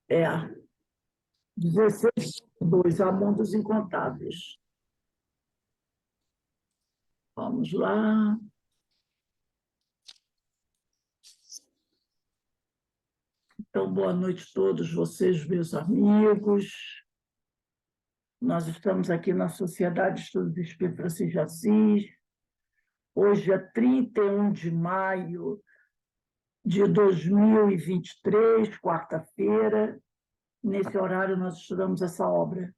É, 16:2, A Mundos Incontáveis. Vamos lá. Então, boa noite a todos vocês, meus amigos. Nós estamos aqui na Sociedade de Estudos do Espírito Francisco de Assis. Hoje é 31 de maio de 2023, quarta-feira. Nesse horário, nós estudamos essa obra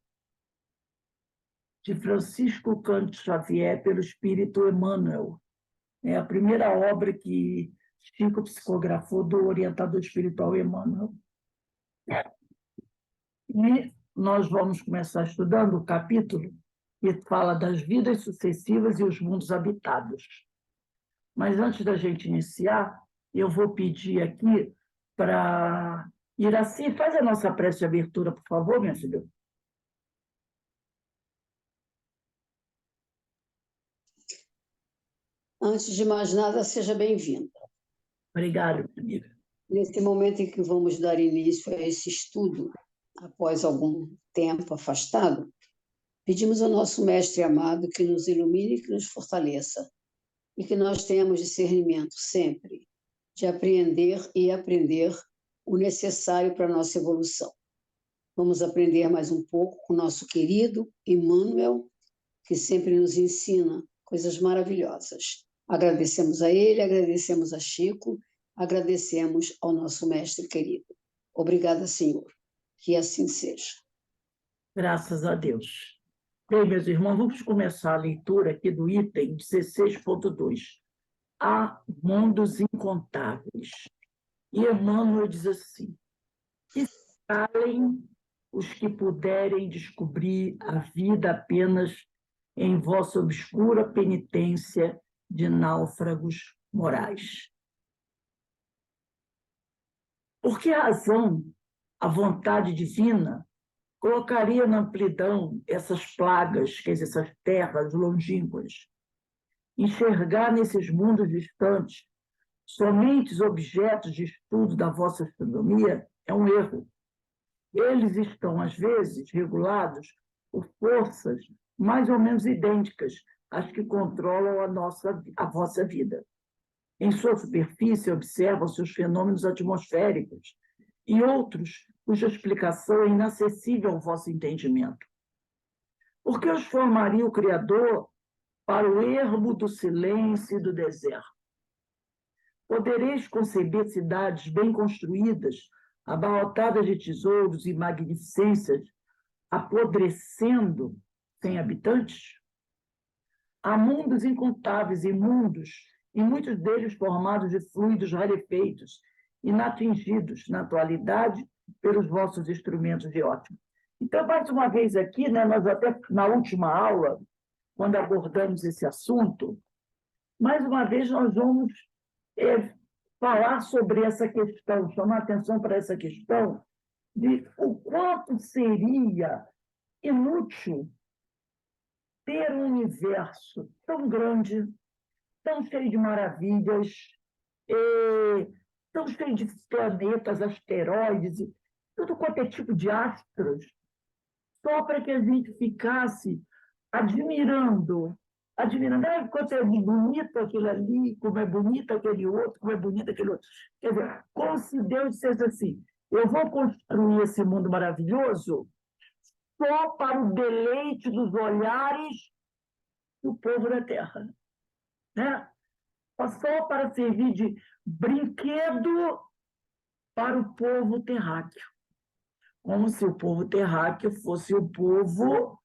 de Francisco Cândido Xavier, pelo Espírito Emmanuel. É a primeira obra que Chico psicografou do orientador espiritual Emmanuel. E nós vamos começar estudando o capítulo que fala das vidas sucessivas e os mundos habitados. Mas antes da gente iniciar, eu vou pedir aqui para Iraci, faz a nossa prece de abertura, por favor, minha filha. Antes de mais nada, seja bem-vinda. Obrigada, minha amiga. Nesse momento em que vamos dar início a esse estudo, após algum tempo afastado, pedimos ao nosso Mestre amado que nos ilumine e que nos fortaleça, e que nós tenhamos discernimento sempre de apreender e aprender o necessário para a nossa evolução. Vamos aprender mais um pouco com o nosso querido Emmanuel, que sempre nos ensina coisas maravilhosas. Agradecemos a ele, agradecemos a Chico, agradecemos ao nosso mestre querido. Obrigada, Senhor. Que assim seja. Graças a Deus. Bem, meus irmãos, vamos começar a leitura aqui do item 16.2. Há mundos incontáveis. E Emmanuel diz assim: que se calem os que puderem descobrir a vida apenas em vossa obscura penitência de náufragos morais. Por que razão a vontade divina colocaria na amplidão essas plagas, quer dizer, essas terras longínquas? Enxergar nesses mundos distantes somente os objetos de estudo da vossa astronomia é um erro. Eles estão, às vezes, regulados por forças mais ou menos idênticas às que controlam a vossa vida. Em sua superfície, observam-se os fenômenos atmosféricos e outros cuja explicação é inacessível ao vosso entendimento. Por que os formaria o Criador para o ermo do silêncio e do deserto? Podereis conceber cidades bem construídas, abarrotadas de tesouros e magnificências, apodrecendo sem habitantes? Há mundos incontáveis e mundos, e muitos deles formados de fluidos rarefeitos, inatingidos na atualidade pelos vossos instrumentos de ótica. Então, mais uma vez aqui, né, nós até na última aula, quando abordamos esse assunto, mais uma vez nós vamos falar sobre essa questão, chamar atenção para essa questão de o quanto seria inútil ter um universo tão grande, tão cheio de maravilhas, tão cheio de planetas, asteroides, tudo quanto é tipo de astros, só para que a gente ficasse admirando, quanto é bonito aquilo ali, como é bonito aquele outro, como é bonito aquele outro. Quer dizer, como se Deus dissesse assim: eu vou construir esse mundo maravilhoso só para o deleite dos olhares do povo da Terra, né? Só para servir de brinquedo para o povo terráqueo, como se o povo terráqueo fosse o povo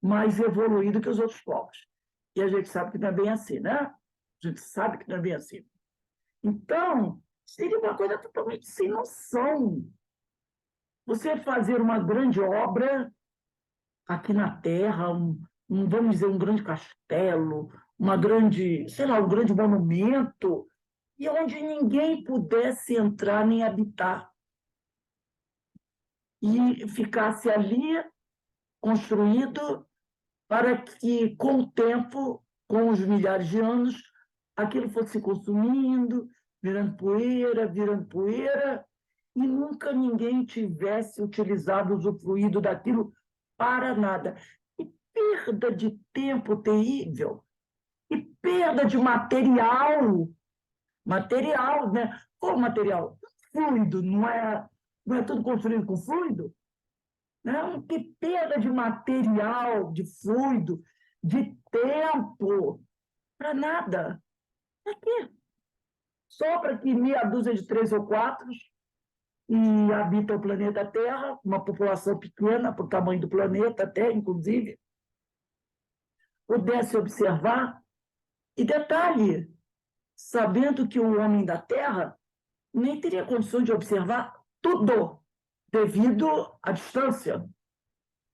mais evoluído que os outros povos. E a gente sabe que não é bem assim, né? A gente sabe que não é bem assim. Então, seria uma coisa totalmente sem noção. Você fazer uma grande obra aqui na Terra, vamos dizer, um grande castelo, uma grande, sei lá, um grande monumento, e onde ninguém pudesse entrar nem habitar. E ficasse ali construído para que, com o tempo, com os milhares de anos, aquilo fosse se consumindo, virando poeira, e nunca ninguém tivesse utilizado, usufruído daquilo para nada. E perda de tempo terrível, e perda de material, né? Qual material? Fluido, não é tudo construído com fluido? Não, que perda de material, de fluido, de tempo, para nada. Para quê? Só para que meia dúzia de três ou quatro e habita o planeta Terra, uma população pequena para o tamanho do planeta, até, inclusive, pudesse observar. E detalhe, sabendo que o homem da Terra nem teria condições de observar tudo, devido à distância.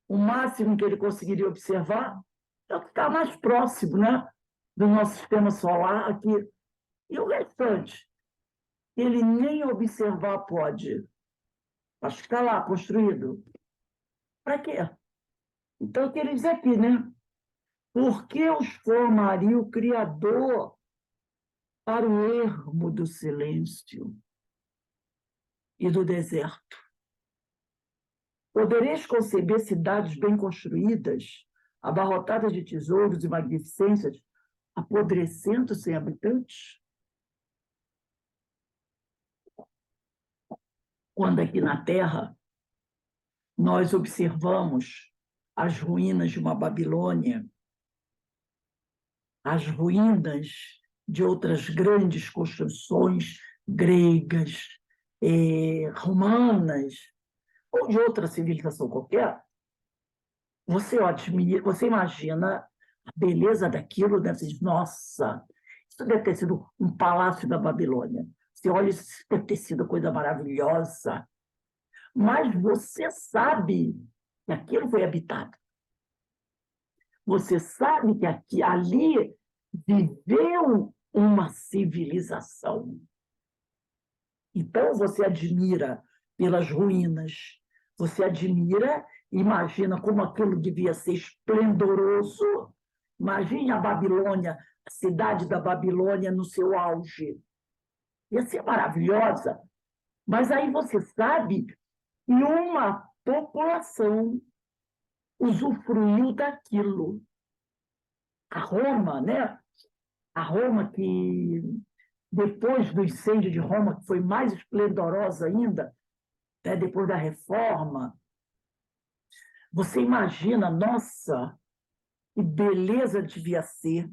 O máximo que ele conseguiria observar é o que está mais próximo, né, do nosso sistema solar aqui. E o restante, ele nem observar pode. Mas ficar lá, construído. Para quê? Então, eu queria dizer aqui, né? Por que os formaria o Criador para o ermo do silêncio e do deserto? Podereis conceber cidades bem construídas, abarrotadas de tesouros e magnificências, apodrecendo sem habitantes? Quando aqui na Terra nós observamos as ruínas de uma Babilônia, as ruínas de outras grandes construções gregas, romanas, ou de outra civilização qualquer, você imagina a beleza daquilo, né? Você diz, nossa, isso deve ter sido um palácio da Babilônia. Você olha, isso deve ter sido coisa maravilhosa. Mas você sabe que aquilo foi habitado. Você sabe que ali viveu uma civilização. Então, você admira pelas ruínas, você admira, imagina como aquilo devia ser esplendoroso. Imagine a Babilônia, a cidade da Babilônia no seu auge. Ia ser maravilhosa. Mas aí você sabe que uma população usufruiu daquilo. A Roma, né? A Roma que, depois do incêndio de Roma, que foi mais esplendorosa ainda, né? Depois da Reforma, você imagina, nossa, que beleza devia ser,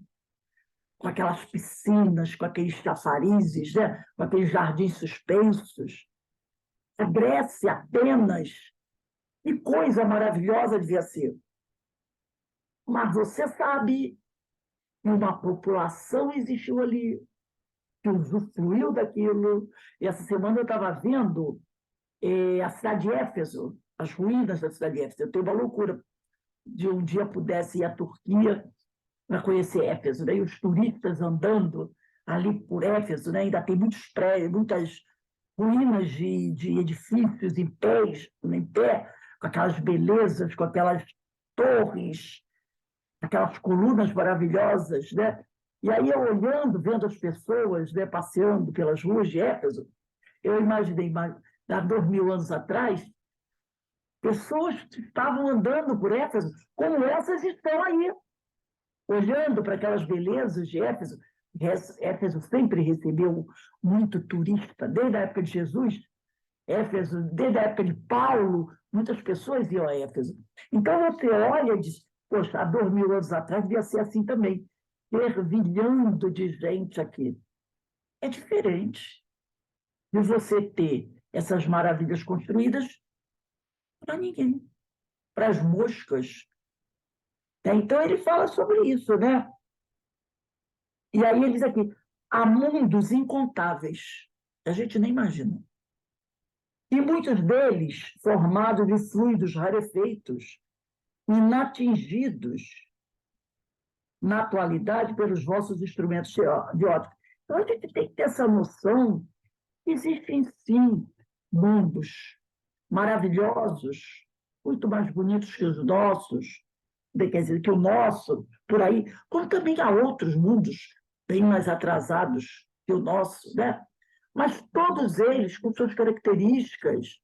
com aquelas piscinas, com aqueles chafarizes, né? Com aqueles jardins suspensos. A Grécia, Atenas, que coisa maravilhosa devia ser. Mas você sabe que uma população existiu ali, que usufruiu daquilo. E essa semana eu estava vendo a cidade de Éfeso, as ruínas da cidade de Éfeso. Eu tenho uma loucura de um dia pudesse ir à Turquia para conhecer Éfeso, né? E os turistas andando ali por Éfeso, né? Ainda tem muitos prédios, muitas ruínas de edifícios em pé, com aquelas belezas, com aquelas torres, aquelas colunas maravilhosas, né? E aí eu olhando, vendo as pessoas, né, passeando pelas ruas de Éfeso, eu imaginei, há 2000 anos atrás, pessoas que estavam andando por Éfeso, como essas estão aí, olhando para aquelas belezas de Éfeso. Éfeso sempre recebeu muito turista, desde a época de Jesus. Éfeso, desde a época de Paulo, muitas pessoas iam a Éfeso. Então você olha e diz, poxa, há 2000 anos atrás devia ser assim também, fervilhando de gente aqui. É diferente de você ter essas maravilhas construídas para ninguém, para as moscas. Então ele fala sobre isso, né? E aí ele diz aqui, há mundos incontáveis, a gente nem imagina. E muitos deles formados de fluidos rarefeitos, inatingidos na atualidade pelos vossos instrumentos de ótica. Então, a gente tem que ter essa noção que existem, sim, mundos maravilhosos, muito mais bonitos que os nossos, quer dizer, que o nosso, por aí, como também há outros mundos bem mais atrasados que o nosso, né? mas todos eles com suas características,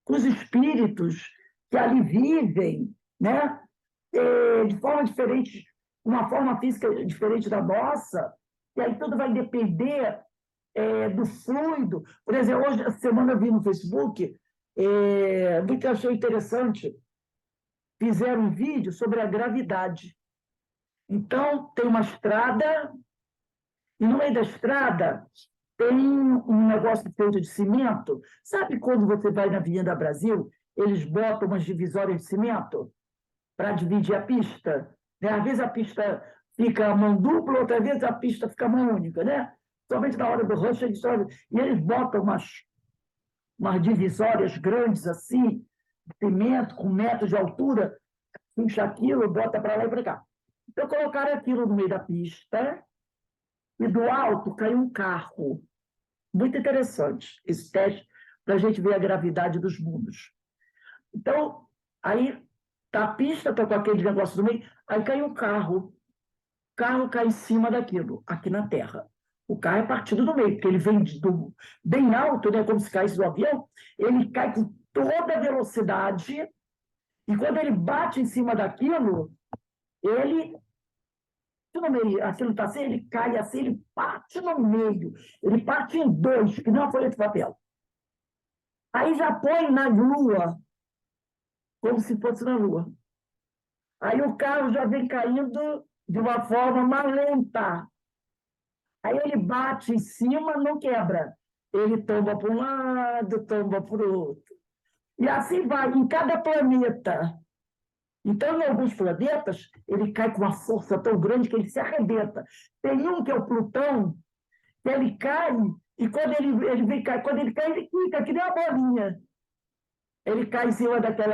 com os espíritos que ali vivem, né? De forma diferente, uma forma física diferente da nossa, e aí tudo vai depender do fluido. Por exemplo, hoje, essa semana eu vi no Facebook, do que eu achei interessante, fizeram um vídeo sobre a gravidade. Então, tem uma estrada, e no meio da estrada tem um negócio feito de cimento. Sabe quando você vai na Avenida Brasil, eles botam umas divisórias de cimento para dividir a pista? Né? Às vezes a pista fica mão dupla, outras vezes a pista fica mão única, né? Somente na hora do rush, e eles botam umas divisórias grandes assim, de cimento, com metros de altura, puxa aquilo, bota para lá e para cá. Então, colocaram aquilo no meio da pista e do alto caiu um carro. Muito interessante esse teste para a gente ver a gravidade dos mundos. Então, aí tá a pista, está com aquele negócio do meio, aí cai um carro. O carro cai em cima daquilo, aqui na Terra. O carro é partido do meio, porque ele vem bem alto, né, como se caísse do avião, ele cai com toda a velocidade, e quando ele bate em cima daquilo, ele no meio, aquilo está assim, ele cai assim, ele parte no meio, ele parte em dois, que não é uma folha de papel. Aí já põe na Lua, como se fosse na Lua. Aí o carro já vem caindo de uma forma mais lenta. Aí ele bate em cima, não quebra. Ele tomba para um lado, tomba para o outro. E assim vai, em cada planeta. Então, em alguns planetas, ele cai com uma força tão grande que ele se arrebenta. Tem um que é o Plutão, que ele cai, e quando ele vem cair, quando ele cai, ele fica que nem uma bolinha. Ele cai em cima daquele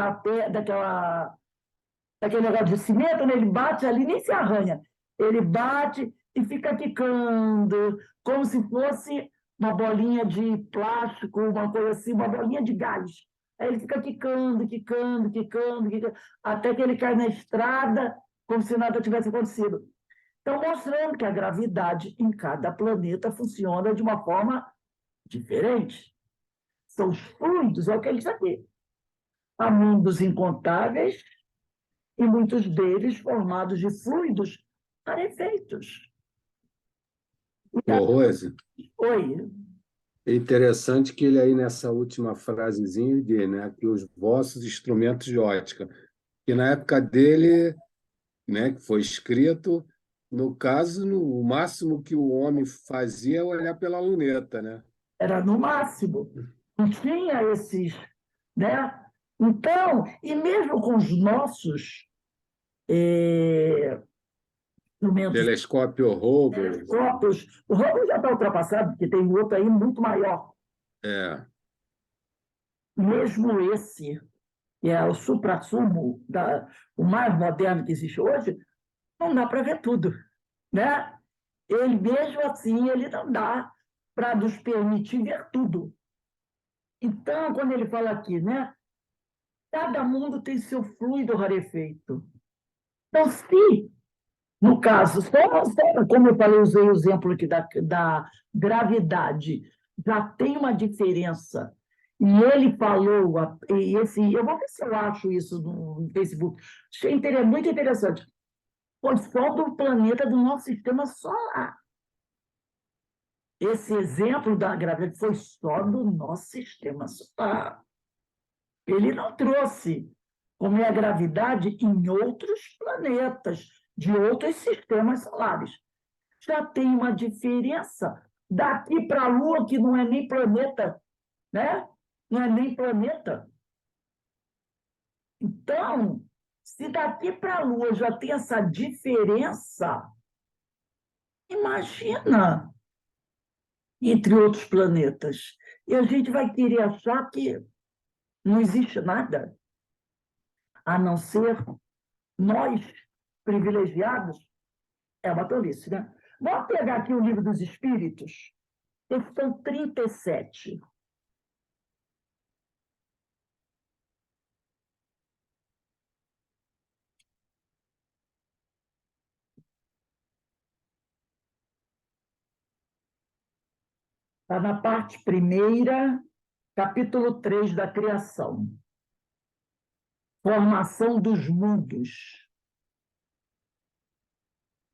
negócio de cimento, né? Ele bate ali, nem se arranha. Ele bate e fica quicando, como se fosse uma bolinha de plástico, uma coisa assim, uma bolinha de gás. Aí ele fica quicando, quicando, quicando, quicando, até que ele cai na estrada, como se nada tivesse acontecido. Então, mostrando que a gravidade em cada planeta funciona de uma forma diferente. São os fluidos, é o que eles aqui. Há mundos incontáveis e muitos deles formados de fluidos rarefeitos. Ô, Rose, Oi, é interessante que ele aí nessa última frasezinha diz, né, que os vossos instrumentos de ótica, que na época dele, né, que foi escrito, no caso, o máximo que o homem fazia é olhar pela luneta, né? era no máximo. Não tinha esses, né? Então, e mesmo com os nossos instrumentos, Telescópio Hubble, telescópios, o Hubble já está ultrapassado, porque tem outro aí muito maior. é, Mesmo esse, que é o suprassumo, o mais moderno que existe hoje, não dá para ver tudo, né? Ele, mesmo assim, ele não dá para nos permitir ver tudo. Então, quando ele fala aqui, né? Cada mundo tem seu fluido rarefeito. Então, se, no caso, como eu falei, usei o exemplo aqui da gravidade, já tem uma diferença. E ele falou, e esse, eu vou ver se eu acho isso no Facebook. Achei muito interessante. Foi só do planeta do nosso sistema solar. Esse exemplo da gravidade foi só do nosso sistema solar. Ele não trouxe como é a gravidade em outros planetas, de outros sistemas solares. Já tem uma diferença daqui para a Lua, que não é nem planeta, né? Não é nem planeta. Então, se daqui para a Lua já tem essa diferença, imagina entre outros planetas. E a gente vai querer achar que não existe nada, a não ser nós, privilegiados, é uma tolice, né? Vamos pegar aqui o Livro dos Espíritos, questão 37. Está na parte primeira, capítulo 3 da criação. Formação dos mundos.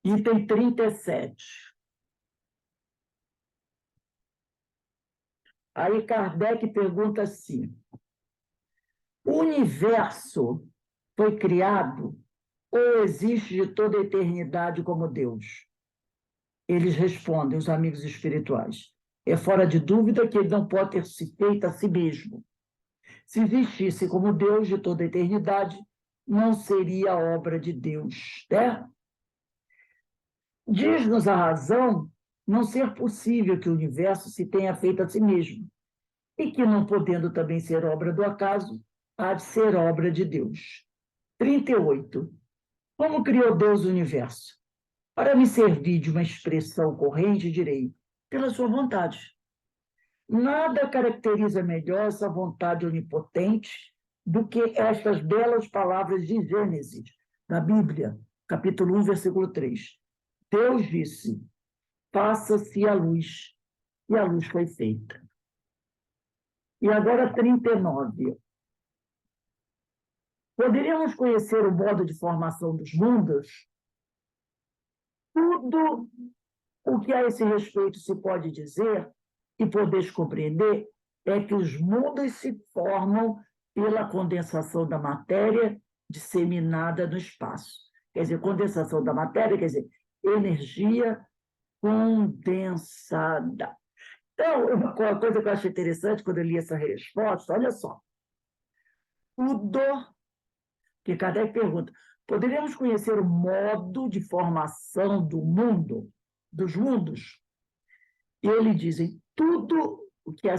Item 37. Aí Kardec pergunta assim: o universo foi criado ou existe de toda a eternidade como Deus? Eles respondem, os amigos espirituais: é fora de dúvida que ele não pode ter se feito a si mesmo. Se existisse como Deus de toda a eternidade, não seria obra de Deus, né? Diz-nos a razão não ser possível que o universo se tenha feito a si mesmo, e que, não podendo também ser obra do acaso, há de ser obra de Deus. 38. Como criou Deus o universo? Para me servir de uma expressão corrente, direi, pela sua vontade. Nada caracteriza melhor essa vontade onipotente do que estas belas palavras de Gênesis, da Bíblia, capítulo 1, versículo 3. Deus disse: faça-se a luz, e a luz foi feita. E agora 39. Poderíamos conhecer o modo de formação dos mundos? Tudo o que a esse respeito se pode dizer e podeis compreender é que os mundos se formam pela condensação da matéria disseminada no espaço. Quer dizer, condensação da matéria, quer dizer, energia condensada. Então, uma coisa que eu achei interessante quando eu li essa resposta, olha só. Tudo que Kardec pergunta: poderíamos conhecer o modo de formação do mundo, dos mundos? E eles dizem: tudo o que a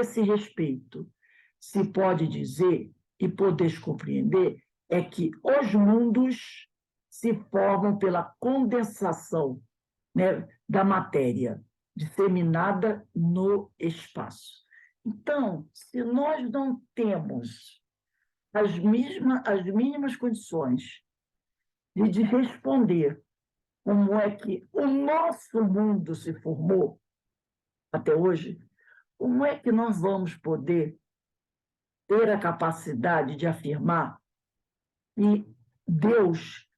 esse respeito se pode dizer e podeis compreender é que os mundos se formam pela condensação, né, da matéria disseminada no espaço. Então, se nós não temos as mínimas condições de responder como é que o nosso mundo se formou até hoje, como é que nós vamos poder ter a capacidade de afirmar que Deus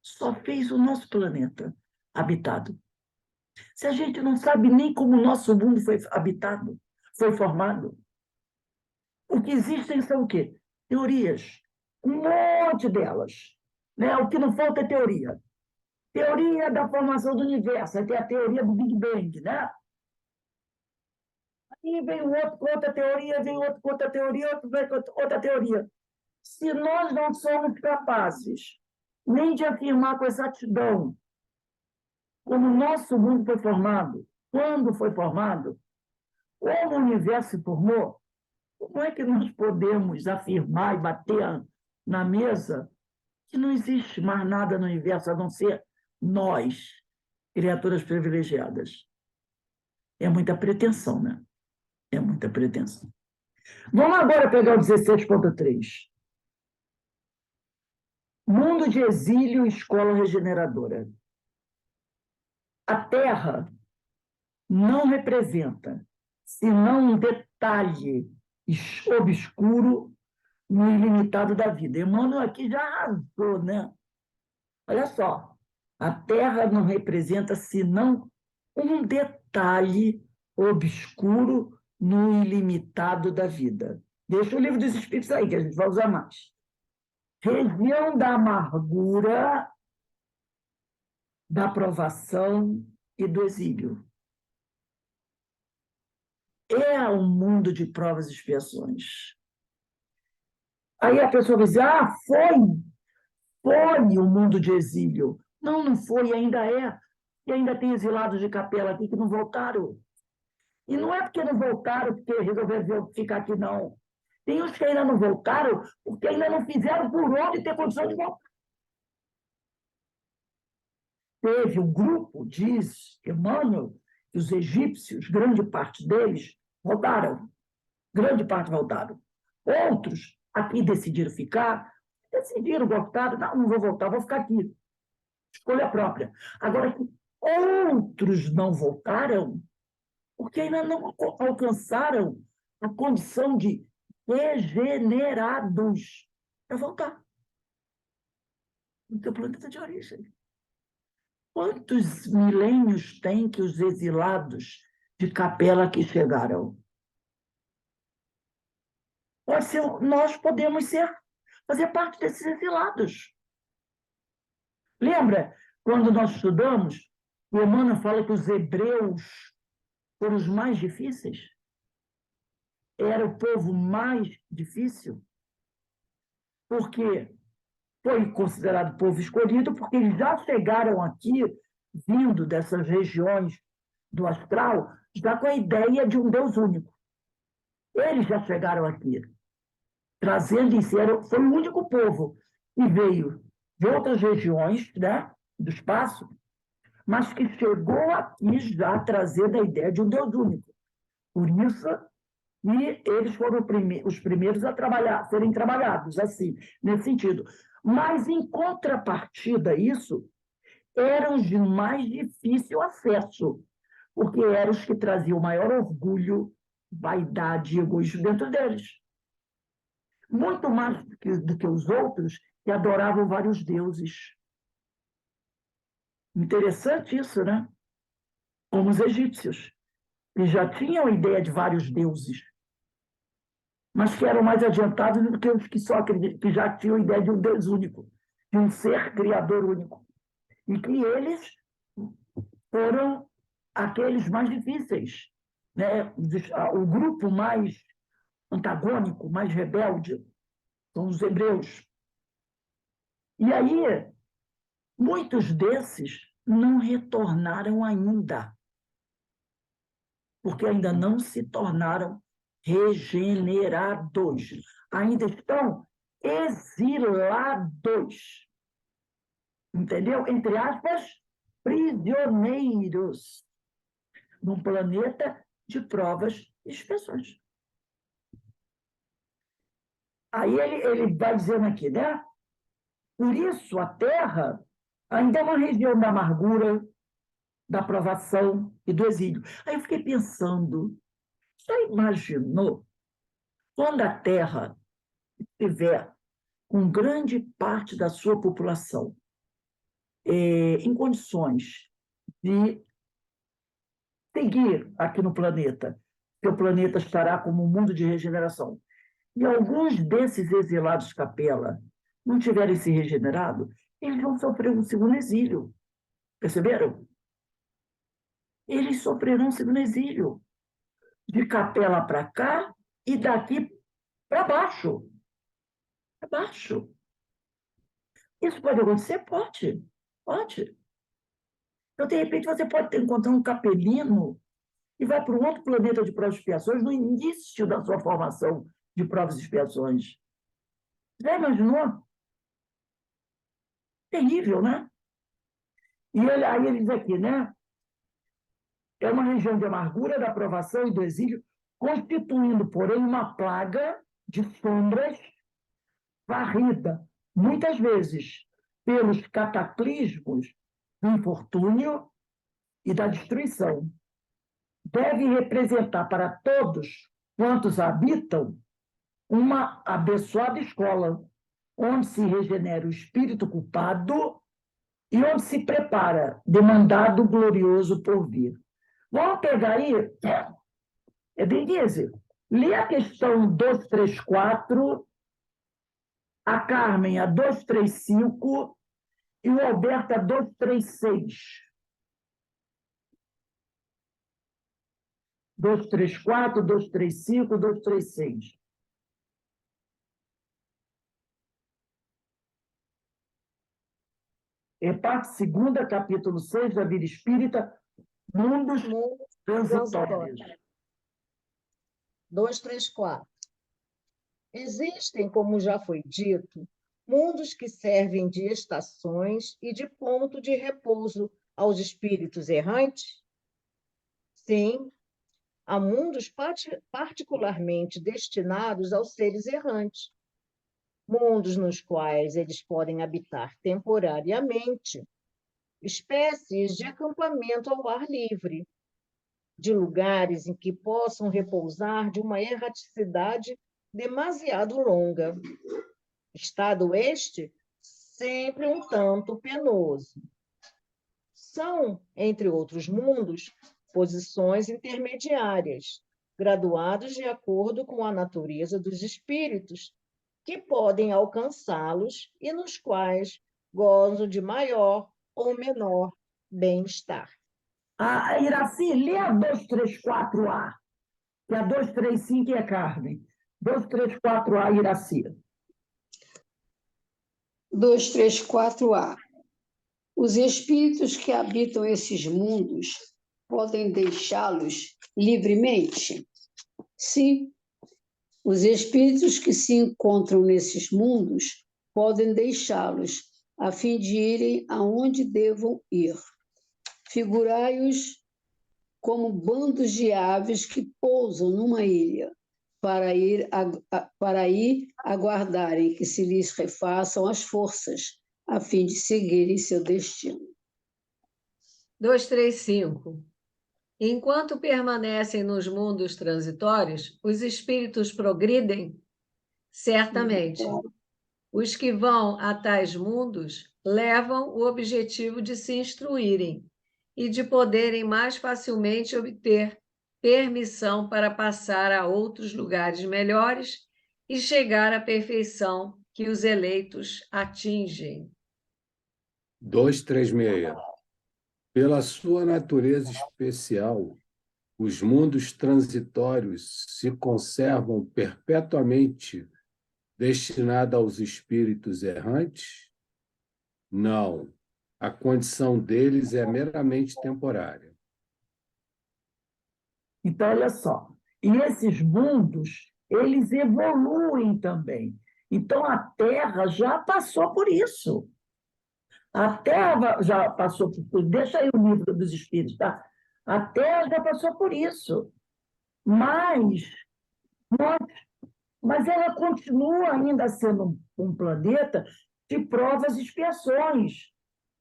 só fez o nosso planeta habitado? Se a gente não sabe nem como o nosso mundo foi habitado, foi formado. O que existem são o quê? Teorias. Um monte delas. Né? O que não falta é teoria. Teoria da formação do universo, aí tem a teoria do Big Bang, né? Aí vem o outro com outra teoria, vem outro com outra teoria, outro vem com outra teoria. Se nós não somos capazes nem de afirmar com exatidão como o nosso mundo foi formado, quando foi formado, como o universo se formou, como é que nós podemos afirmar e bater na mesa que não existe mais nada no universo a não ser nós, criaturas privilegiadas? É muita pretensão, né? É muita pretensão. Vamos agora pegar o 16.3. Mundo de exílio e escola regeneradora. A Terra não representa senão um detalhe obscuro no ilimitado da vida. Emmanuel aqui já arrasou, né? Olha só, a Terra não representa senão um detalhe obscuro no ilimitado da vida. Deixa o livro dos Espíritos aí, que a gente vai usar mais. Região da amargura, da provação e do exílio. É um mundo de provas e expiações. Aí a pessoa vai dizer: foi o mundo de exílio. Não, não foi, ainda é. E ainda tem exilados de capela aqui que não voltaram. E não é porque não voltaram, porque resolveram ficar aqui, não. Tem uns que ainda não voltaram porque ainda não fizeram por onde ter condição de voltar. Teve um grupo, diz Emmanuel, que os egípcios, grande parte deles, voltaram. Grande parte voltaram. Outros aqui decidiram ficar, decidiram voltar. Não, não vou voltar, vou ficar aqui. Escolha própria. Agora, que outros não voltaram, porque ainda não alcançaram a condição de regenerados para voltar no teu planeta de origem. Quantos milênios tem que os exilados de Capela aqui chegaram? Nós podemos fazer parte desses exilados. Lembra quando nós estudamos, o Emmanuel fala que os hebreus foram os mais difíceis? Era o povo mais difícil? Porque foi considerado povo escolhido, porque eles já chegaram aqui, vindo dessas regiões do astral, já com a ideia de um Deus único. Eles já chegaram aqui, trazendo em si, foi o único povo que veio de outras regiões, né, do espaço, mas que chegou aqui já trazendo a ideia de um Deus único. Por isso, e eles foram os primeiros a serem trabalhados, assim, nesse sentido. Mas, em contrapartida a isso, eram os de mais difícil acesso, porque eram os que traziam maior orgulho, vaidade e egoísmo dentro deles. Muito mais do que os outros, que adoravam vários deuses. Interessante isso, né? Como os egípcios, que já tinham a ideia de vários deuses, mas que eram mais adiantados do que os que já tinham a ideia de um Deus único, de um ser criador único. E que eles foram aqueles mais difíceis, né? O grupo mais antagônico, mais rebelde, são os hebreus. E aí, muitos desses não retornaram ainda, porque ainda não se tornaram regenerados. Ainda estão exilados. Entendeu? Entre aspas, prisioneiros num planeta de provas e expiações. Aí ele vai dizendo aqui, né? Por isso, a Terra ainda é uma região da amargura, da provação e do exílio. Aí eu fiquei pensando, já imaginou quando a Terra estiver com grande parte da sua população em condições de seguir aqui no planeta, que o planeta estará como um mundo de regeneração, e alguns desses exilados capela não tiverem se regenerado, eles vão sofrer um segundo exílio. Perceberam? Eles sofrerão um segundo exílio. De capela para cá e daqui para baixo. Para baixo. Isso pode acontecer? Pode. Pode. Então, de repente, você pode encontrar um capelino e vai para um outro planeta de provas e expiações no início da sua formação de provas e expiações. Já imaginou? Terrível, né? E aí ele diz aqui, né? É uma região de amargura, da provação e do exílio, constituindo, porém, uma plaga de sombras varrida, muitas vezes, pelos cataclismos do infortúnio e da destruição. Deve representar para todos quantos habitam uma abençoada escola, onde se regenera o espírito culpado e onde se prepara demandado glorioso por vir. Vamos pegar aí, bem dizer, lê a questão 234, a Carmen a 235 e o Alberto a 236. 234, 235, 236. É parte segunda, capítulo 6 da Vida Espírita, Mundos Transitórios. 234. Existem, como já foi dito, mundos que servem de estações e de ponto de repouso aos espíritos errantes? Sim, há mundos particularmente destinados aos seres errantes, mundos nos quais eles podem habitar temporariamente, espécies de acampamento ao ar livre, de lugares em que possam repousar de uma erraticidade demasiado longa. Estado este sempre um tanto penoso. São, entre outros mundos, posições intermediárias, graduados de acordo com a natureza dos espíritos, que podem alcançá-los e nos quais gozam de maior ou menor bem-estar. A Iraci, lê a 234A, que a 235 é Carmen. 234A, Iraci. 234A. Os espíritos que habitam esses mundos podem deixá-los livremente? Sim. Os espíritos que se encontram nesses mundos podem deixá-los, a fim de irem aonde devam ir. Figurai-os como bandos de aves que pousam numa ilha, para ir aguardarem que se lhes refaçam as forças, a fim de seguirem seu destino. 235. Enquanto permanecem nos mundos transitórios, os espíritos progridem? Certamente. Os que vão a tais mundos levam o objetivo de se instruírem e de poderem mais facilmente obter permissão para passar a outros lugares melhores e chegar à perfeição que os eleitos atingem. 236. Pela sua natureza especial, os mundos transitórios se conservam perpetuamente destinados aos espíritos errantes? Não. A condição deles é meramente temporária. Então, olha só. E esses mundos, eles evoluem também. Então, a Terra já passou por isso. A Terra já passou por tudo. Deixa aí o livro dos Espíritos, tá? A Terra já passou por isso. Mas ela continua ainda sendo um planeta de provas e expiações,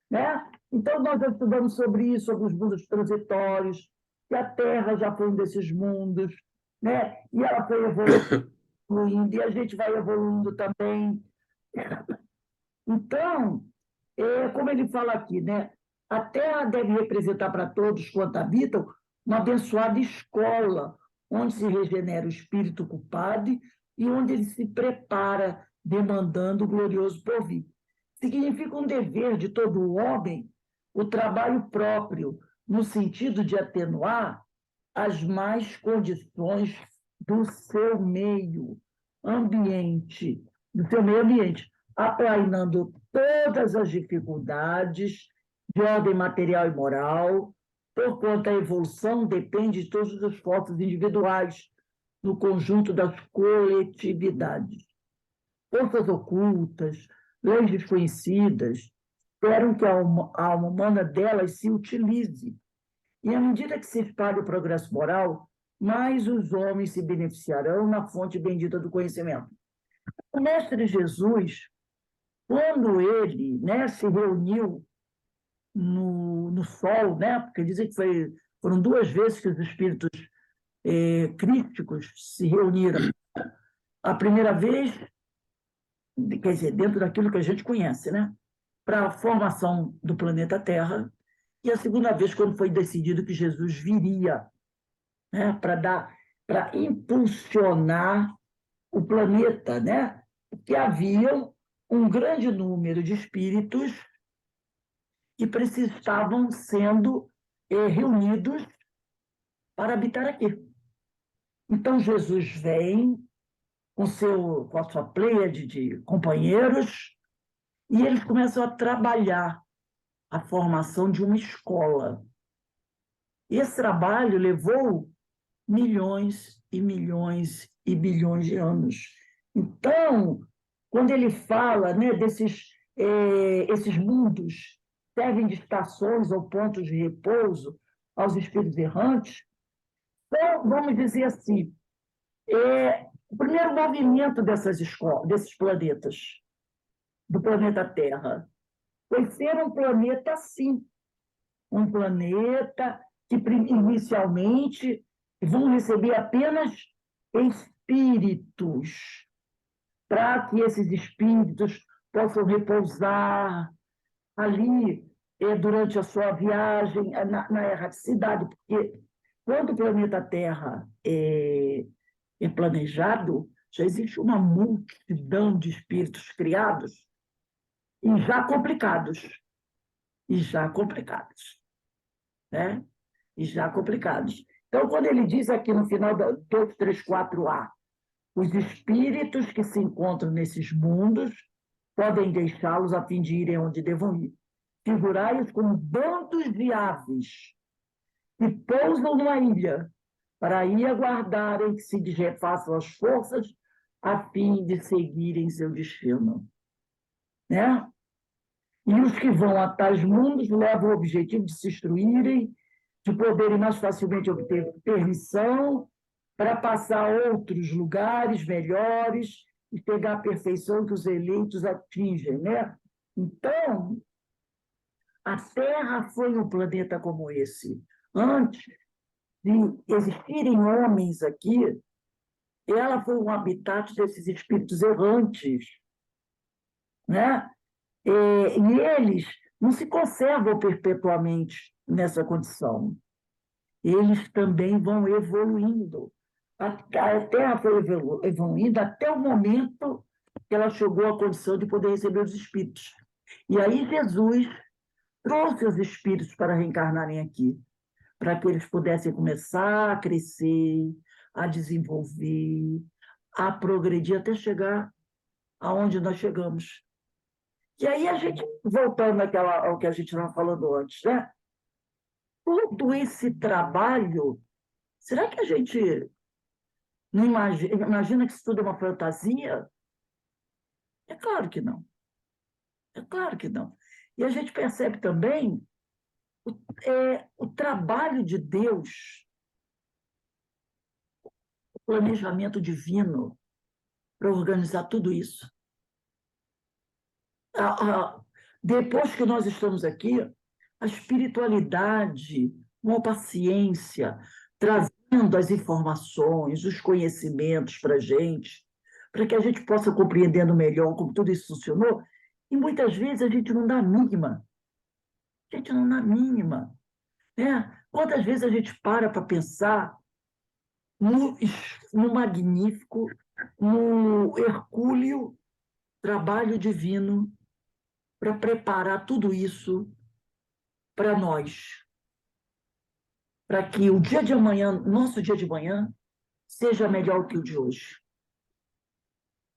né? Então, nós já estudamos sobre isso, sobre os mundos transitórios, que a Terra já foi um desses mundos, né? E ela foi evoluindo, e a gente vai evoluindo também. Então, como ele fala aqui, né? A Terra deve representar para todos quanto habitam uma abençoada escola, onde se regenera o espírito culpado e onde ele se prepara, demandando o glorioso porvir. Significa um dever de todo homem o trabalho próprio, no sentido de atenuar as más condições do seu meio ambiente, aplainando todas as dificuldades de ordem material e moral, porquanto a evolução depende de todos os esforços individuais no conjunto das coletividades. Forças ocultas, leis desconhecidas, esperam que a alma humana delas se utilize. E à medida que se espalha o progresso moral, mais os homens se beneficiarão na fonte bendita do conhecimento. O Mestre Jesus, quando ele, né, se reuniu no sol, né, porque dizem que foram 2 vezes que os espíritos crísticos se reuniram. A primeira vez, quer dizer, dentro daquilo que a gente conhece, né, para a formação do planeta Terra, e a segunda vez, quando foi decidido que Jesus viria, né, para impulsionar o planeta, né, porque havia um grande número de espíritos que estavam sendo reunidos para habitar aqui. Então, Jesus vem com a sua pleiade de companheiros e eles começam a trabalhar a formação de uma escola. Esse trabalho levou milhões e milhões e bilhões de anos. Então, quando ele fala, né, esses mundos servem de estações ou pontos de repouso aos espíritos errantes, então, vamos dizer assim, o primeiro movimento desses planetas, do planeta Terra, foi ser um planeta assim, um planeta que inicialmente vão receber apenas espíritos, para que esses espíritos possam repousar ali durante a sua viagem na erraticidade, porque quando o planeta Terra é planejado, já existe uma multidão de espíritos criados e já complicados, né? E já complicados. Então, quando ele diz aqui no final da 234A, os espíritos que se encontram nesses mundos podem deixá-los a fim de irem onde devam ir. Figurai-os como bandos de aves que pousam numa ilha para aí aguardarem que se desrefaçam as forças a fim de seguirem seu destino. Né? E os que vão a tais mundos levam o objetivo de se instruírem, de poderem mais facilmente obter permissão para passar a outros lugares melhores e pegar a perfeição que os eleitos atingem. Né? Então, a Terra foi um planeta como esse. Antes de existirem homens aqui, ela foi um habitat desses espíritos errantes, né? E eles não se conservam perpetuamente nessa condição. Eles também vão evoluindo. A Terra foi evoluindo até o momento que ela chegou à condição de poder receber os espíritos. E aí Jesus trouxe os espíritos para reencarnarem aqui, para que eles pudessem começar a crescer, a desenvolver, a progredir até chegar aonde nós chegamos. E aí a gente, voltando ao que a gente estava falando antes, né? Todo esse trabalho, será que a gente não imagina que isso tudo é uma fantasia? É claro que não. É claro que não. E a gente percebe também o trabalho de Deus, o planejamento divino para organizar tudo isso. Depois que nós estamos aqui, a espiritualidade, com a paciência, trazendo as informações, os conhecimentos para a gente, para que a gente possa compreendendo melhor como tudo isso funcionou, e muitas vezes a gente não dá a mínima. A gente não dá a mínima. Né? Quantas vezes a gente para pensar no magnífico, no hercúleo trabalho divino para preparar tudo isso para nós, para que o dia de amanhã, nosso dia de amanhã, seja melhor que o de hoje.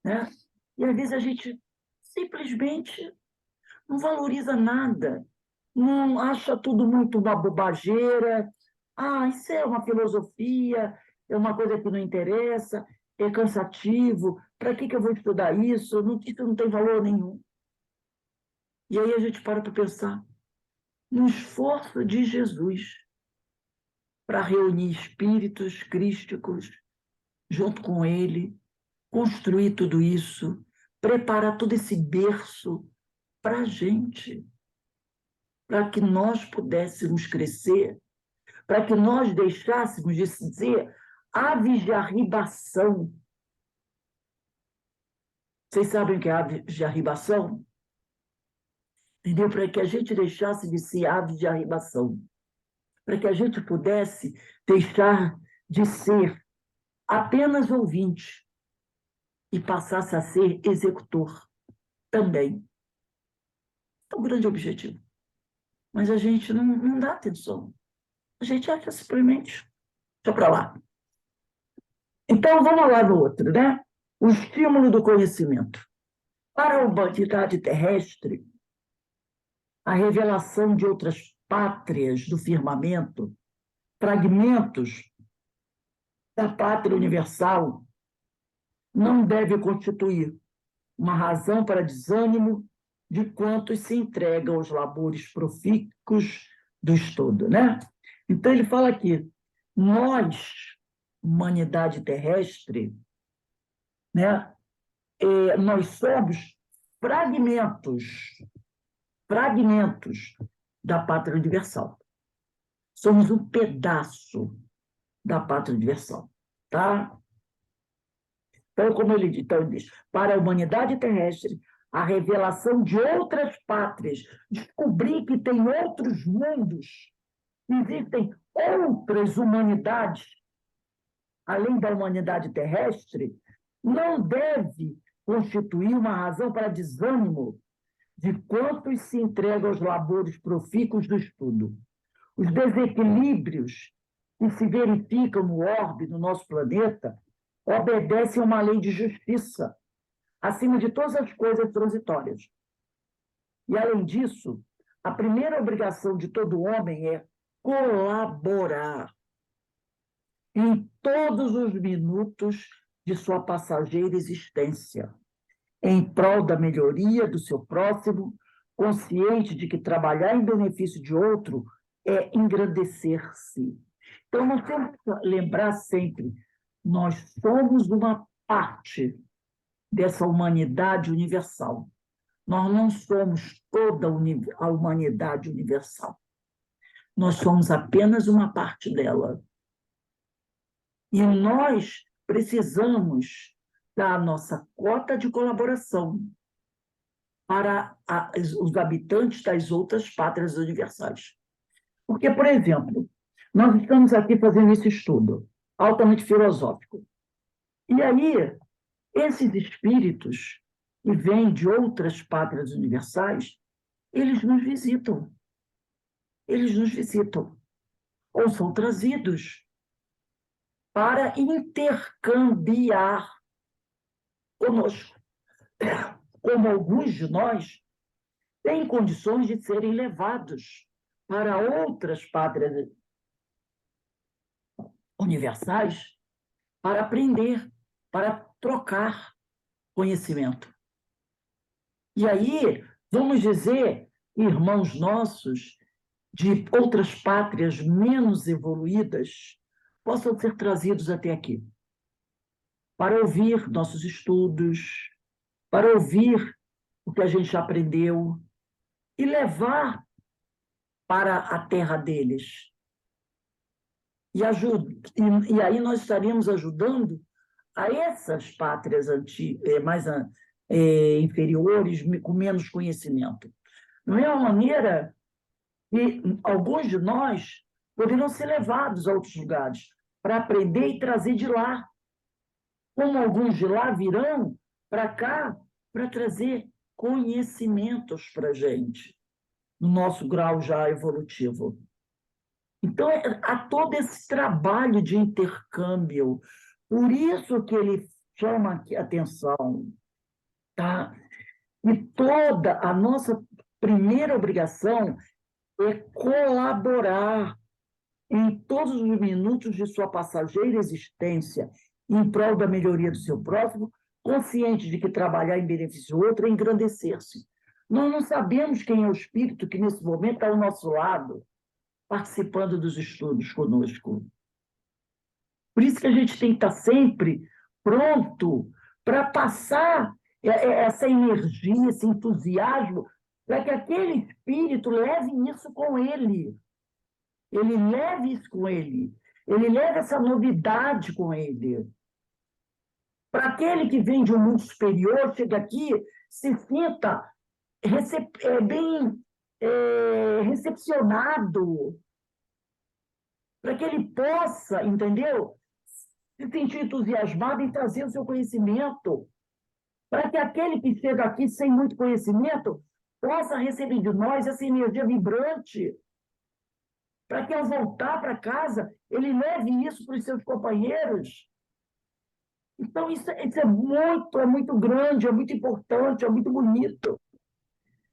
Né? E às vezes a gente simplesmente não valoriza nada, não acha tudo muito uma bobageira. Isso é uma filosofia, é uma coisa que não interessa, é cansativo, para que eu vou estudar isso? Isso não tem valor nenhum. E aí a gente para pensar no esforço de Jesus para reunir espíritos crísticos junto com ele, construir tudo isso, preparar todo esse berço para a gente, para que nós pudéssemos crescer, para que nós deixássemos de dizer aves de arribação. Vocês sabem o que é ave de arribação? Entendeu? Para que a gente deixasse de ser ave de arribação, para que a gente pudesse deixar de ser apenas ouvinte e passasse a ser executor também. É um grande objetivo. Mas a gente não dá atenção. A gente acha simplesmente, deixa para lá. Então, vamos lá no outro, né? O estímulo do conhecimento. Para a humanidade terrestre, a revelação de outras pátrias do firmamento, fragmentos da pátria universal, não deve constituir uma razão para desânimo de quantos se entregam aos labores profícuos do estudo, né? Então, ele fala aqui, nós, humanidade terrestre, né, nós somos fragmentos da pátria universal. somos um pedaço da pátria universal, tá? Então, como ele diz, para a humanidade terrestre, a revelação de outras pátrias, descobrir que tem outros mundos, existem outras humanidades, além da humanidade terrestre, não deve constituir uma razão para desânimo de quantos se entregam aos labores profícuos do estudo. Os desequilíbrios que se verificam no orbe do nosso planeta obedecem a uma lei de justiça, acima de todas as coisas transitórias. E, além disso, a primeira obrigação de todo homem é colaborar em todos os minutos de sua passageira existência, em prol da melhoria do seu próximo, consciente de que trabalhar em benefício de outro é engrandecer-se. Então, nós temos que lembrar sempre, nós somos uma parte dessa humanidade universal. Nós não somos toda a humanidade universal. Nós somos apenas uma parte dela. E nós precisamos da nossa cota de colaboração para os habitantes das outras pátrias universais. Porque, por exemplo, nós estamos aqui fazendo esse estudo altamente filosófico. E aí, esses espíritos que vêm de outras pátrias universais, eles nos visitam. Eles nos visitam. Ou são trazidos para intercambiar conosco. Como alguns de nós têm condições de serem levados para outras pátrias universais para aprender, para trocar conhecimento. E aí, vamos dizer, irmãos nossos de outras pátrias menos evoluídas possam ser trazidos até aqui para ouvir nossos estudos, para ouvir o que a gente já aprendeu e levar para a terra deles. E aí nós estaríamos ajudando a essas pátrias mais inferiores, com menos conhecimento. Não é uma maneira que alguns de nós poderiam ser levados a outros lugares para aprender e trazer de lá. Como alguns de lá virão para cá para trazer conhecimentos para a gente, no nosso grau já evolutivo. Então, há todo esse trabalho de intercâmbio. Por isso que ele chama aqui a atenção. Tá? E toda a nossa primeira obrigação é colaborar em todos os minutos de sua passageira existência em prol da melhoria do seu próximo, consciente de que trabalhar em benefício do outro é engrandecer-se. Nós não sabemos quem é o espírito que, nesse momento, está ao nosso lado, participando dos estudos conosco. Por isso que a gente tem que estar sempre pronto para passar essa energia, esse entusiasmo, para que aquele espírito leve isso com ele. Ele leve isso com ele. Ele leve essa novidade com ele. Para aquele que vem de um mundo superior, chega aqui, se sinta bem recepcionado, para que ele possa, entendeu? Se sentir entusiasmado em trazer o seu conhecimento, para que aquele que chega aqui sem muito conhecimento possa receber de nós essa energia vibrante, para que ao voltar para casa ele leve isso para os seus companheiros. Então, isso é muito grande, é muito importante, é muito bonito.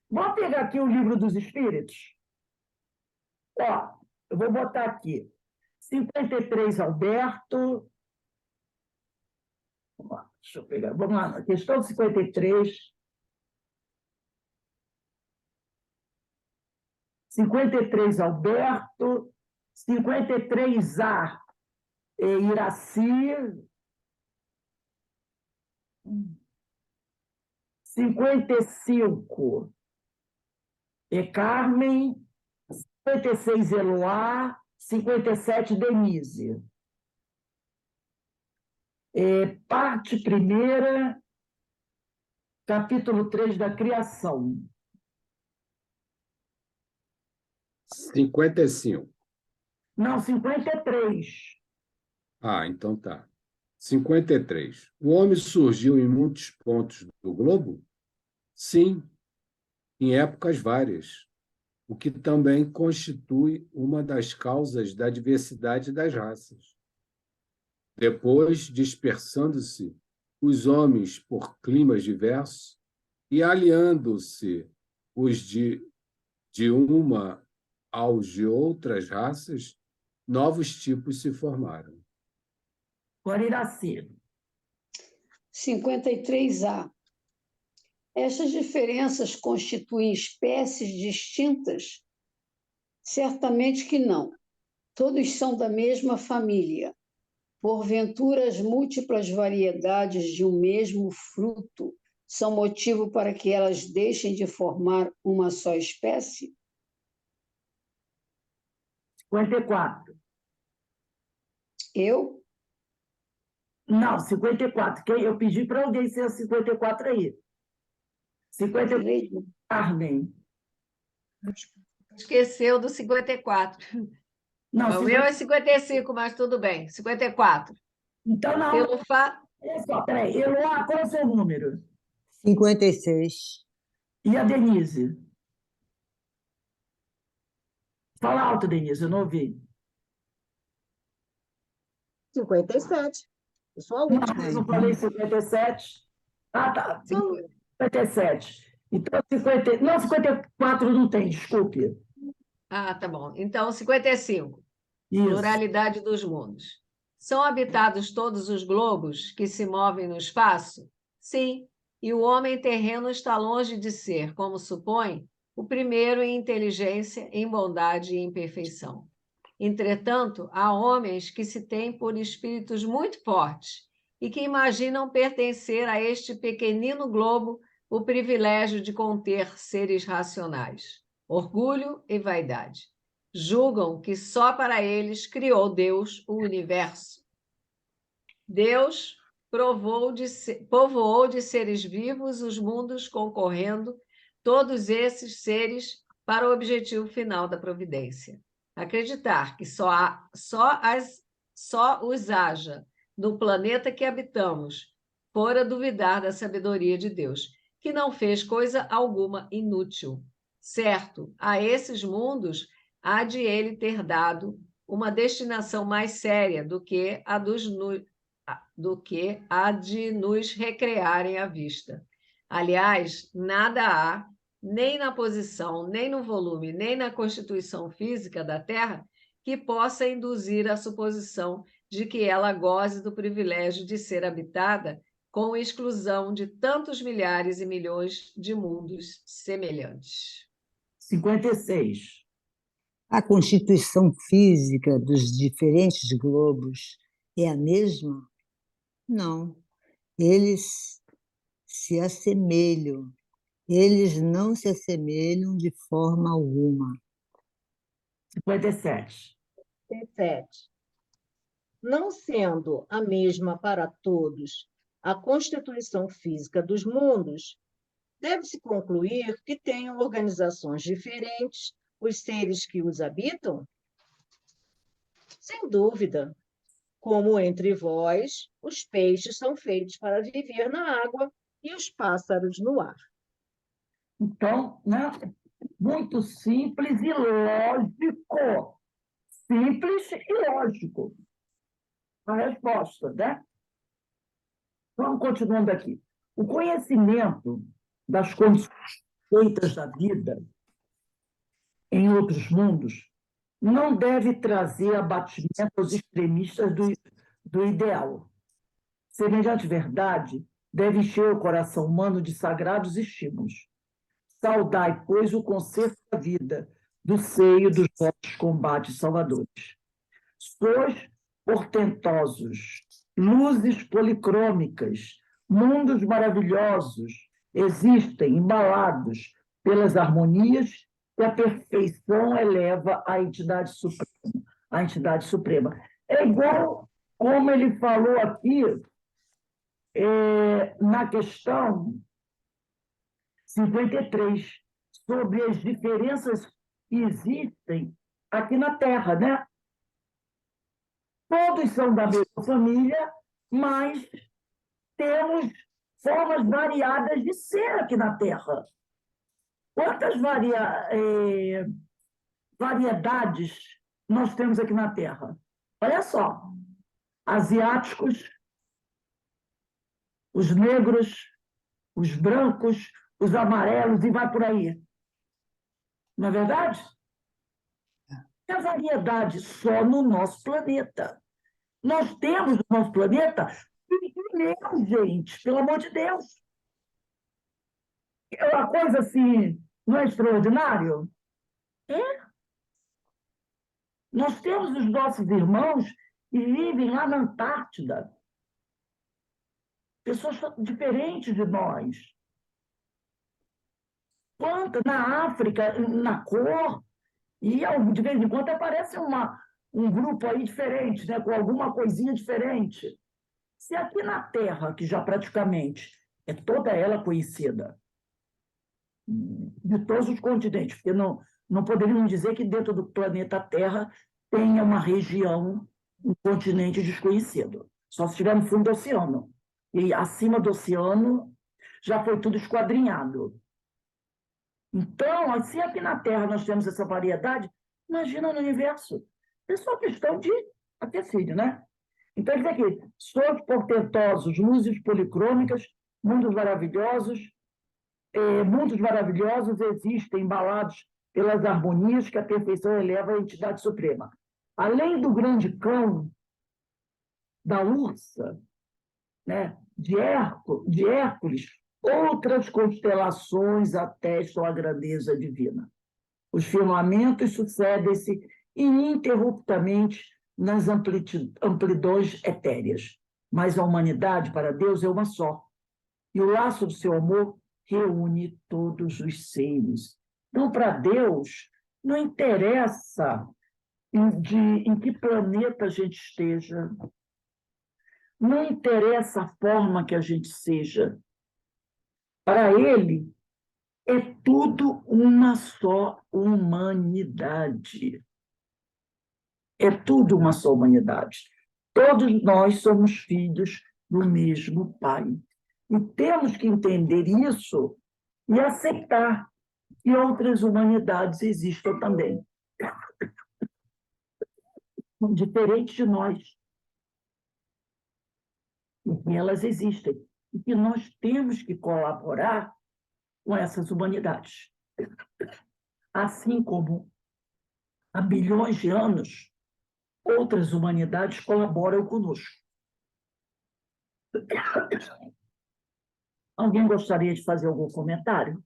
Vamos pegar aqui o Livro dos Espíritos? Ó, eu vou botar aqui. 53, Alberto. Deixa eu pegar. Vamos lá, questão 53. 53, Alberto. 53A, Iraci. 55, Carmen. 56, Eloá. 57, Denise. Parte primeira, capítulo 3 da criação. 55. Não, 53. Ah, então tá. 53. O homem surgiu em muitos pontos do globo? Sim, em épocas várias, o que também constitui uma das causas da diversidade das raças. Depois, dispersando-se os homens por climas diversos e aliando-se os de uma aos de outras raças, novos tipos se formaram. Guariraci. 53A. Estas diferenças constituem espécies distintas? Certamente que não. Todos são da mesma família. Porventura, as múltiplas variedades de um mesmo fruto são motivo para que elas deixem de formar uma só espécie? 54. Eu? Não, 54. Eu pedi para alguém ser 54 aí. 54, Carmen. Esqueceu do 54. Não, O meu é 55, mas tudo bem. 54. Então, não. Pelo fato. Olha só, peraí. Eloá, qual é o seu número? 56. E a Denise? Fala alto, Denise, eu não ouvi. 57. Eu sou a Não, última. eu não falei 57. Ah, tá. 57. Então, 50... Não, 54 não tem, desculpe. Ah, tá bom. Então, 55. Isso. Pluralidade dos mundos. São habitados todos os globos que se movem no espaço? Sim. E o homem terreno está longe de ser, como supõe, o primeiro em inteligência, em bondade e em perfeição. Entretanto, há homens que se têm por espíritos muito fortes e que imaginam pertencer a este pequenino globo o privilégio de conter seres racionais. Orgulho e vaidade. Julgam que só para eles criou Deus o universo. Deus povoou de seres vivos os mundos, concorrendo todos esses seres para o objetivo final da providência. Acreditar que só os haja no planeta que habitamos, fora duvidar da sabedoria de Deus, que não fez coisa alguma inútil. Certo, a esses mundos há de ele ter dado uma destinação mais séria do que a de nos recrearem à vista. Aliás, nada há, nem na posição, nem no volume, nem na constituição física da Terra, que possa induzir a suposição de que ela goze do privilégio de ser habitada com exclusão de tantos milhares e milhões de mundos semelhantes. 56. A constituição física dos diferentes globos é a mesma? Não. Eles se assemelham. Eles não se assemelham de forma alguma. 57. 57. Não sendo a mesma para todos a constituição física dos mundos, deve-se concluir que tenham organizações diferentes os seres que os habitam? Sem dúvida, como entre vós, os peixes são feitos para viver na água e os pássaros no ar. Então, né? Muito simples e lógico. Simples e lógico. A resposta, né? Vamos continuando aqui. O conhecimento das conceitas da vida em outros mundos não deve trazer abatimento aos extremistas do ideal. Semelhante verdade deve encher o coração humano de sagrados estímulos. Saudai, pois, o conserto da vida do seio dos vossos combates salvadores. Sois portentosos, luzes policrômicas, mundos maravilhosos, existem embalados pelas harmonias que a perfeição eleva à entidade suprema. a entidade suprema. É igual como ele falou aqui na questão 53, sobre as diferenças que existem aqui na Terra, né? Todos são da mesma família, mas temos formas variadas de ser aqui na Terra. Quantas variedades nós temos aqui na Terra? Olha só, asiáticos, os negros, os brancos, os amarelos, e vai por aí. Não é verdade? É variedade só no nosso planeta. Nós temos no nosso planeta 5 milhões, gente, pelo amor de Deus. É uma coisa assim, não é extraordinário? É. Nós temos os nossos irmãos que vivem lá na Antártida. Pessoas diferentes de nós. Quantas na África, na cor, e de vez em quando aparece um grupo aí diferente, né, com alguma coisinha diferente. Se aqui na Terra, que já praticamente é toda ela conhecida, de todos os continentes, porque não poderíamos dizer que dentro do planeta Terra tenha uma região, um continente desconhecido. Só se estiver no fundo do oceano. E acima do oceano já foi tudo esquadrinhado. Então, se aqui na Terra nós temos essa variedade, imagina no universo. É só questão de aquecídio, né? Então, diz aqui, sons portentosos, luzes policrômicas, mundos maravilhosos existem embalados pelas harmonias que a perfeição eleva à entidade suprema. Além do grande cão, da ursa, né, de Hércules, outras constelações atestam a grandeza divina. Os firmamentos sucedem-se ininterruptamente nas amplidões etéreas, mas a humanidade, para Deus, é uma só. E o laço do seu amor reúne todos os seres. Então, para Deus, não interessa em que planeta a gente esteja, não interessa a forma que a gente seja. Para Ele, é tudo uma só humanidade. É tudo uma só humanidade. Todos nós somos filhos do mesmo Pai. E temos que entender isso e aceitar que outras humanidades existam também, diferentes de nós. E que elas existem. E que nós temos que colaborar com essas humanidades. Assim como há bilhões de anos, outras humanidades colaboram conosco. Alguém gostaria de fazer algum comentário?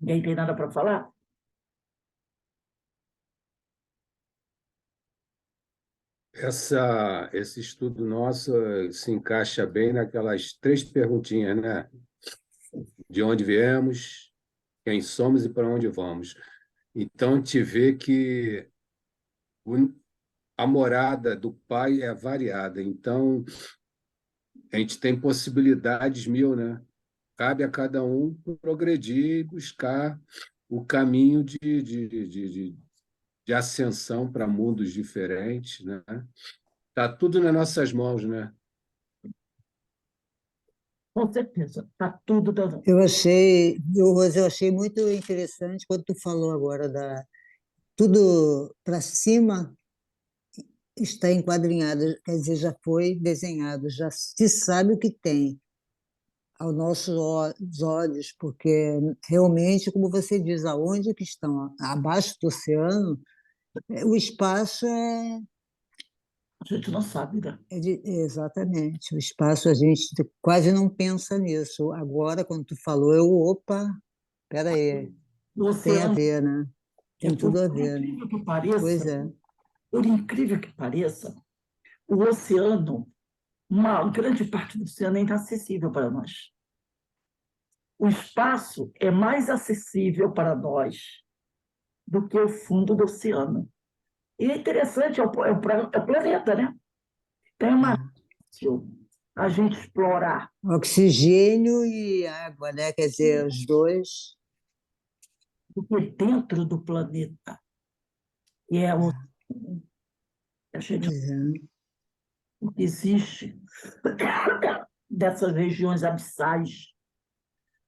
Ninguém tem nada para falar? Esse estudo nosso se encaixa bem naquelas 3 perguntinhas, né? De onde viemos, quem somos e para onde vamos. Então, te vê que a morada do Pai é variada. Então, a gente tem possibilidades 1000, né? Cabe a cada um progredir e buscar o caminho de ascensão para mundos diferentes, né? Está tudo nas nossas mãos, né? Com certeza, está tudo dando. Eu achei muito interessante quando tu falou agora tudo para cima está enquadrinhado, quer dizer, já foi desenhado, já se sabe o que tem aos nossos olhos, porque realmente, como você diz, aonde que estão? Abaixo do oceano, o espaço A gente não sabe, né? exatamente, o espaço a gente quase não pensa nisso. Agora, quando tu falou, opa, espera aí, O tem a oceano, ver, né? Tem tudo a ver, né? incrível que Pois pareça, é. por incrível que pareça, o oceano, uma grande parte do oceano é inacessível para nós. o espaço é mais acessível para nós do que o fundo do oceano. E é interessante, é o planeta, né? Então é mais fácil a gente explorar. Oxigênio e água, né? Quer dizer, os dois. Do que dentro do planeta, que é o a gente Pois é. o que existe dessas regiões abissais,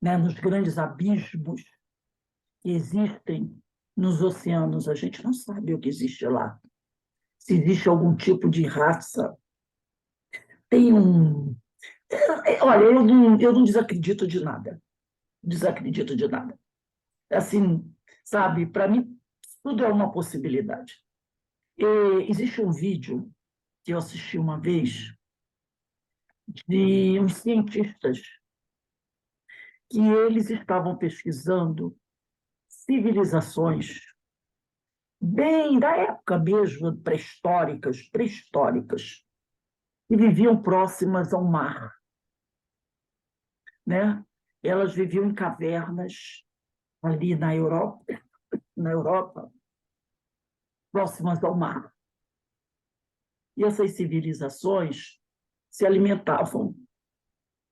né, nos grandes abismos que existem nos oceanos. A gente não sabe o que existe lá. Se existe algum tipo de raça. Tem um. Olha, eu não desacredito de nada. Desacredito de nada. Assim, sabe, para mim, tudo é uma possibilidade. E existe um vídeo que eu assisti uma vez de uns cientistas que eles estavam pesquisando civilizações bem da época mesmo, pré-históricas, que viviam próximas ao mar, né? Elas viviam em cavernas ali na Europa, próximas ao mar. E essas civilizações se alimentavam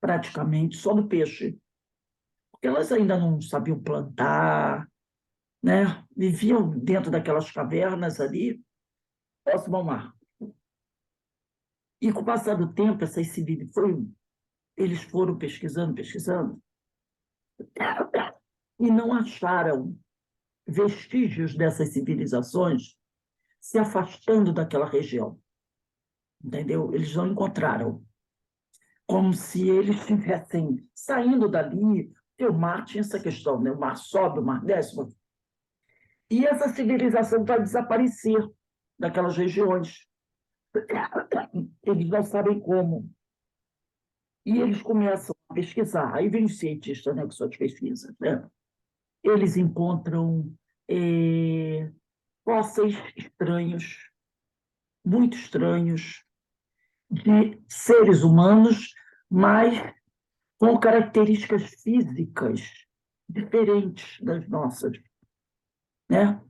praticamente só do peixe, porque elas ainda não sabiam plantar, né? Viviam dentro daquelas cavernas ali, próximo ao mar. E com o passar do tempo, eles foram pesquisando, e não acharam vestígios dessas civilizações se afastando daquela região, entendeu? Eles não encontraram, como se eles estivessem saindo dali, porque o mar tinha essa questão, né? O mar sobe, o mar desce, e essa civilização vai desaparecer daquelas regiões. Eles não sabem como. E eles começam a pesquisar. Aí vem os cientistas, né, com suas pesquisas, né? Eles encontram fósseis estranhos, muito estranhos, de seres humanos, mas com características físicas diferentes das nossas, né?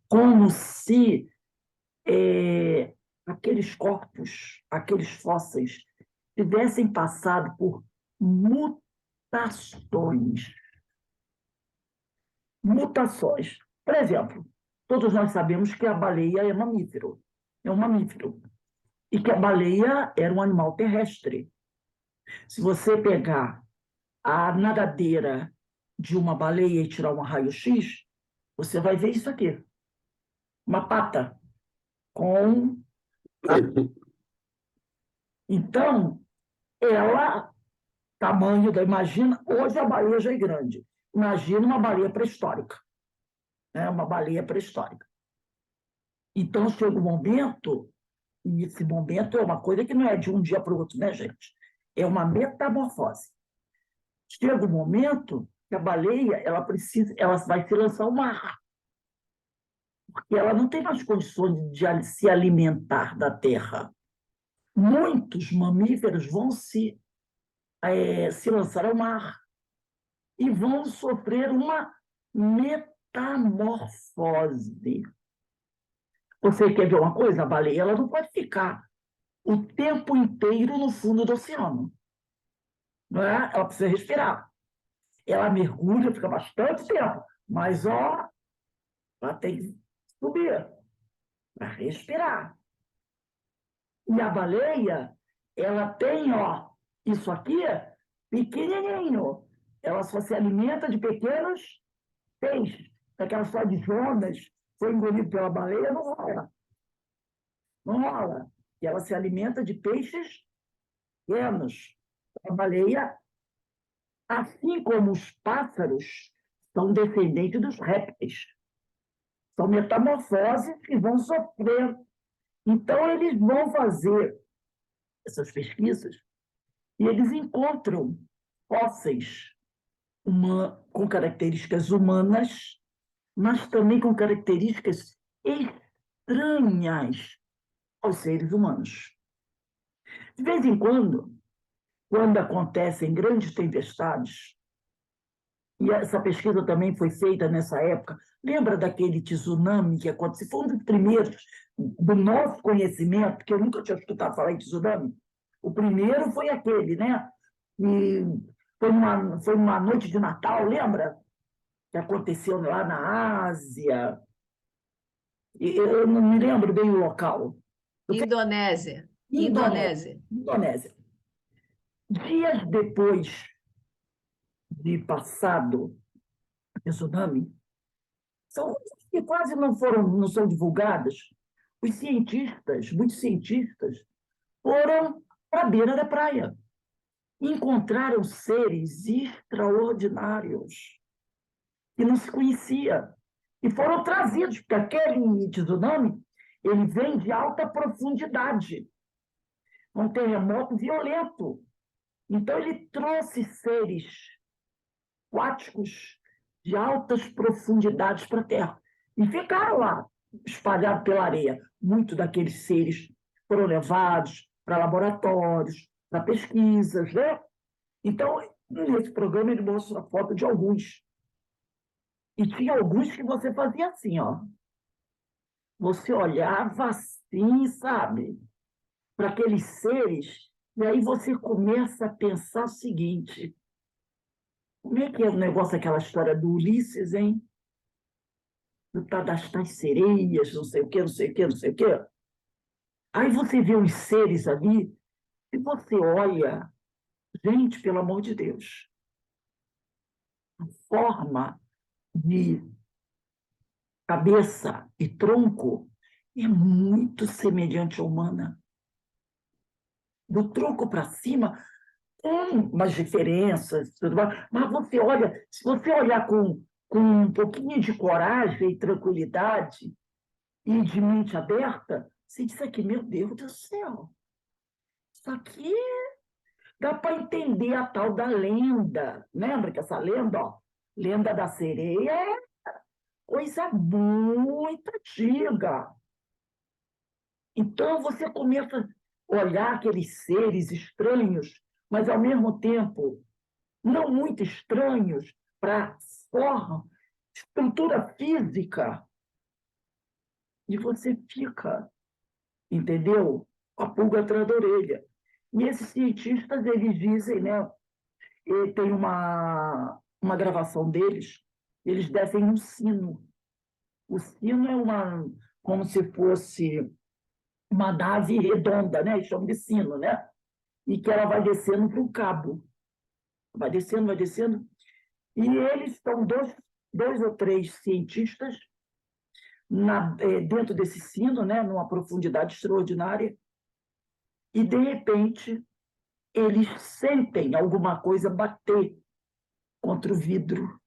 Como se aqueles corpos, aqueles fósseis, tivessem passado por mutações. Mutações. Por exemplo, todos nós sabemos que a baleia é um mamífero, e que a baleia era um animal terrestre. Se você pegar a nadadeira de uma baleia e tirar um raio-x, você vai ver isso aqui, uma pata com... Então, imagina, hoje a baleia já é grande, imagina uma baleia pré-histórica, né? Uma baleia pré-histórica. Então, chega um momento, e esse momento é uma coisa que não é de um dia para o outro, né, gente? É uma metamorfose. Chega um momento que a baleia ela vai se lançar ao mar, porque ela não tem mais condições de se alimentar da terra. Muitos mamíferos vão se lançar ao mar e vão sofrer uma metamorfose. Você quer ver uma coisa? A baleia ela não pode ficar o tempo inteiro no fundo do oceano. Não é? Ela precisa respirar. Ela mergulha, fica bastante tempo, mas ela tem que subir para respirar. E a baleia, ela tem, isso aqui pequenininho. Ela só se alimenta de pequenos peixes. Aquela só de Jonas foi engolido pela baleia, não rola. Não rola. E ela se alimenta de peixes pequenos. A baleia, assim como os pássaros, são descendentes dos répteis. São metamorfoses que vão sofrer. Então, eles vão fazer essas pesquisas e eles encontram fósseis com características humanas, mas também com características estranhas aos seres humanos. De vez em quando acontecem grandes tempestades, e essa pesquisa também foi feita nessa época. Lembra daquele tsunami que aconteceu? Foi um dos primeiros do nosso conhecimento, que eu nunca tinha escutado falar em tsunami. O primeiro foi aquele, né? E foi numa noite de Natal, lembra? Que aconteceu lá na Ásia. Eu não me lembro bem o local. Indonésia. Indonésia. Indonésia. Dias depois de passado o tsunami, são que quase não são divulgadas. Os cientistas, muitos cientistas, foram para a beira da praia. Encontraram seres extraordinários que não se conhecia. E foram trazidos, porque aquele tsunami ele vem de alta profundidade, um terremoto violento. Então, ele trouxe seres aquáticos de altas profundidades para a Terra. E ficaram lá, espalhados pela areia. Muitos daqueles seres foram levados para laboratórios, para pesquisas, né? Então, nesse programa, ele mostra a foto de alguns. E tinha alguns que você fazia assim, ó. Você olhava assim, sabe? Para aqueles seres, e aí você começa a pensar o seguinte: como é que é o negócio, aquela história do Ulisses, hein? Das tais sereias, não sei o quê, não sei o quê, não sei o quê. Aí você vê os seres ali, e você olha, gente, pelo amor de Deus, a forma de cabeça e tronco é muito semelhante à humana. Do tronco para cima, tem umas diferenças, tudo mais, mas você olha, se você olhar com um pouquinho de coragem e tranquilidade e de mente aberta, você diz aqui, meu Deus do céu, isso aqui dá para entender a tal da lenda. Lembra que essa lenda, ó, lenda da sereia é coisa muito antiga. Então você começa a olhar aqueles seres estranhos, mas ao mesmo tempo não muito estranhos para forma, estrutura física, e você fica, entendeu? Com a pulga atrás da orelha. E esses cientistas, eles dizem, né? E tem uma gravação deles, eles descem um sino. O sino é como se fosse uma nave redonda, né? Eles chamam de sino, né? E que ela vai descendo para o cabo. Vai descendo, vai descendo. E eles estão dois ou três cientistas dentro desse sino, né? Numa profundidade extraordinária. E, de repente, eles sentem alguma coisa bater contra o vidro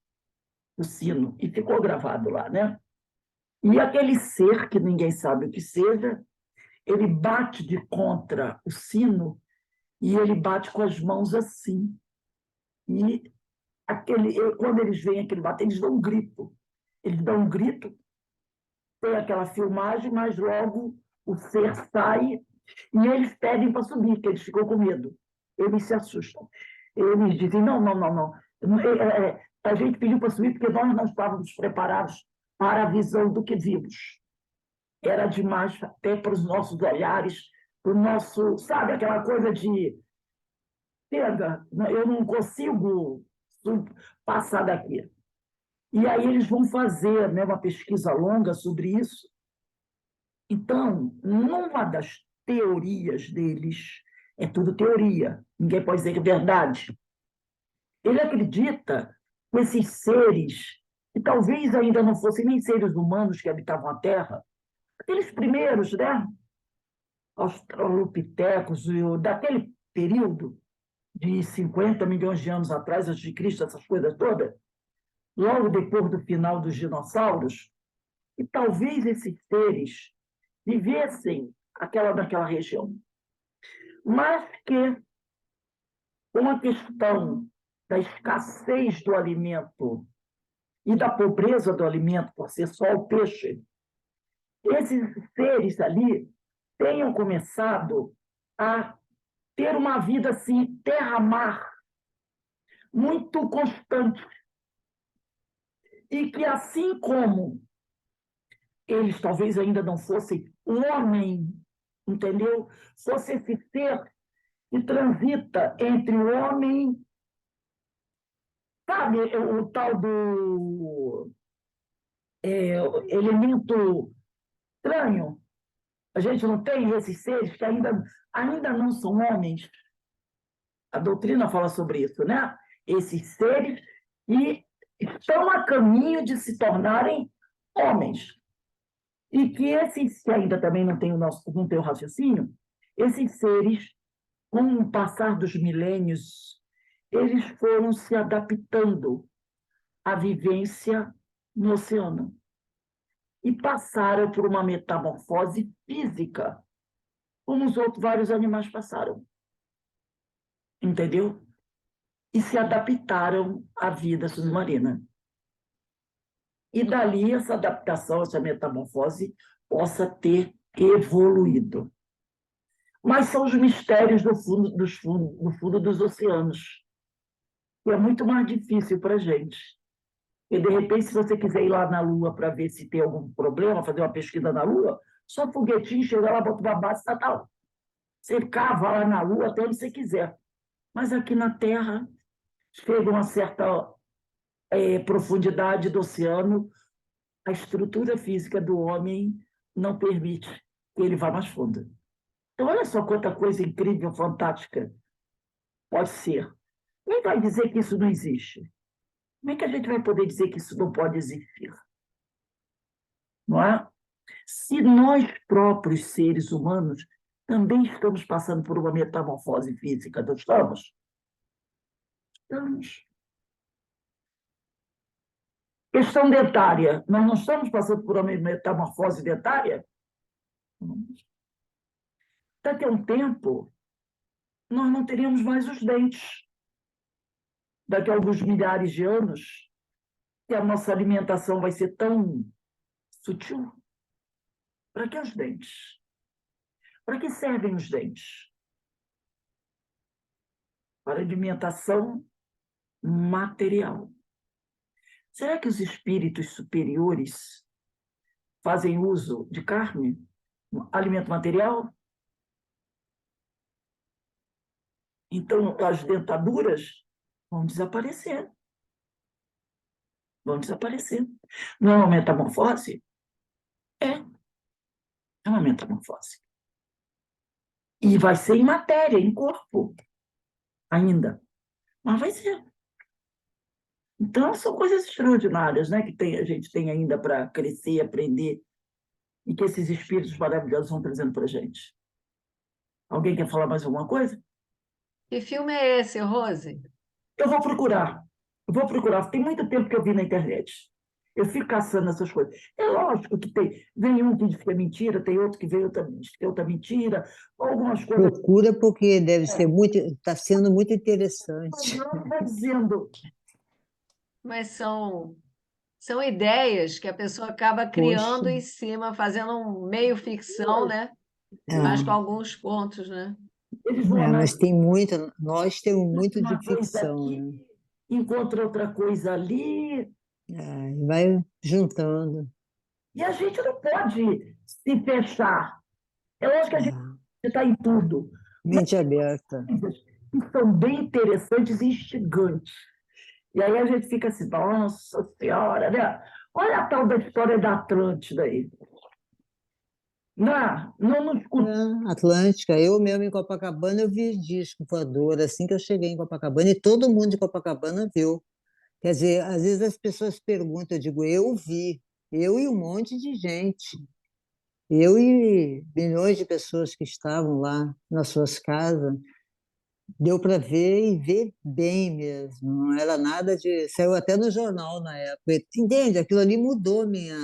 do sino. E ficou gravado lá, né? E aquele ser, que ninguém sabe o que seja, ele bate de contra o sino e ele bate com as mãos assim. E quando eles veem aquele bater, eles dão um grito. Eles dão um grito, tem aquela filmagem, mas logo o ser sai e eles pedem para subir, porque eles ficam com medo. Eles se assustam. Eles dizem, não, não, não, não. A gente pediu para subir porque nós não estávamos preparados para a visão do que vimos. Era demais até para os nossos olhares, para o nosso, sabe, aquela coisa de chega, eu não consigo passar daqui. E aí eles vão fazer, né, uma pesquisa longa sobre isso. Então, numa das teorias deles, é tudo teoria, ninguém pode dizer que é verdade. Ele acredita que esses seres, que talvez ainda não fossem nem seres humanos que habitavam a Terra, aqueles primeiros, né? Australopitecos, daquele período de 50 milhões de anos atrás, antes de Cristo, essas coisas todas, logo depois do final dos dinossauros, e talvez esses seres vivessem naquela região. Mas que, com a questão da escassez do alimento e da pobreza do alimento, por ser só o peixe, esses seres ali tenham começado a ter uma vida assim, terra-mar, muito constante. E que, assim como eles talvez ainda não fossem o homem, entendeu? Fosse esse ser que transita entre o homem, sabe, o tal do elemento estranho. A gente não tem esses seres que ainda não são homens. A doutrina fala sobre isso, né? Esses seres que estão a caminho de se tornarem homens. E que esses, que ainda também não tem o raciocínio, esses seres, com o passar dos milênios, eles foram se adaptando à vivência no oceano e passaram por uma metamorfose física, como os outros vários animais passaram. Entendeu? E se adaptaram à vida submarina. E dali essa adaptação, essa metamorfose, possa ter evoluído. Mas são os mistérios do fundo dos oceanos. E é muito mais difícil para a gente. E, de repente, se você quiser ir lá na Lua para ver se tem algum problema, fazer uma pesquisa na Lua, só foguetinho, chega lá, bota uma base estatal. Você cava lá na Lua até onde você quiser. Mas aqui na Terra, chega uma certa profundidade do oceano, a estrutura física do homem não permite que ele vá mais fundo. Então, olha só quanta coisa incrível, fantástica pode ser. Quem vai dizer que isso não existe? Como é que a gente vai poder dizer que isso não pode existir? Não é? Se nós próprios, seres humanos, também estamos passando por uma metamorfose física, não estamos? Estamos. Questão dentária. Nós não estamos passando por uma metamorfose dentária? Daqui a um tempo, nós não teríamos mais os dentes. Daqui a alguns milhares de anos, que a nossa alimentação vai ser tão sutil. Para que os dentes? Para que servem os dentes? Para alimentação material. Será que os espíritos superiores fazem uso de carne, alimento material? Então, as dentaduras vão desaparecer. Vão desaparecer. Não é uma metamorfose? É uma metamorfose. E vai ser em matéria, em corpo, ainda. Mas vai ser. Então, são coisas extraordinárias, né, que a gente tem ainda para crescer, aprender, e que esses espíritos maravilhosos vão trazendo para a gente. Alguém quer falar mais alguma coisa? Que filme é esse, Rose? Eu vou procurar. Tem muito tempo que eu vi na internet. Eu fico caçando essas coisas. É lógico que vem um que diz que é mentira, tem outro que diz que é outra mentira, algumas coisas. Procura porque deve ser está sendo muito interessante. Vai dizendo. Mas são ideias que a pessoa acaba criando em cima, fazendo um meio ficção, né? Mas com alguns pontos, né? Eles vão Mas tem muito, nós temos muito de uma coisa ficção, aqui, né? encontra outra coisa ali, Vai juntando. e a gente não pode se fechar. É lógico que a gente está em tudo. Mente aberta. Coisas que são bem interessantes e instigantes. E aí a gente fica assim, nossa Senhora, né? Olha a tal da história da Atlântida aí. Não nos Atlântica, eu mesmo em Copacabana eu vi disco voador assim que eu cheguei em Copacabana e todo mundo de Copacabana viu. Quer dizer, às vezes as pessoas perguntam, eu digo, eu vi, eu e um monte de gente, eu e milhões de pessoas que estavam lá nas suas casas, deu para ver e ver bem mesmo, não era nada de... Saiu até no jornal na época, entende? Aquilo ali mudou minha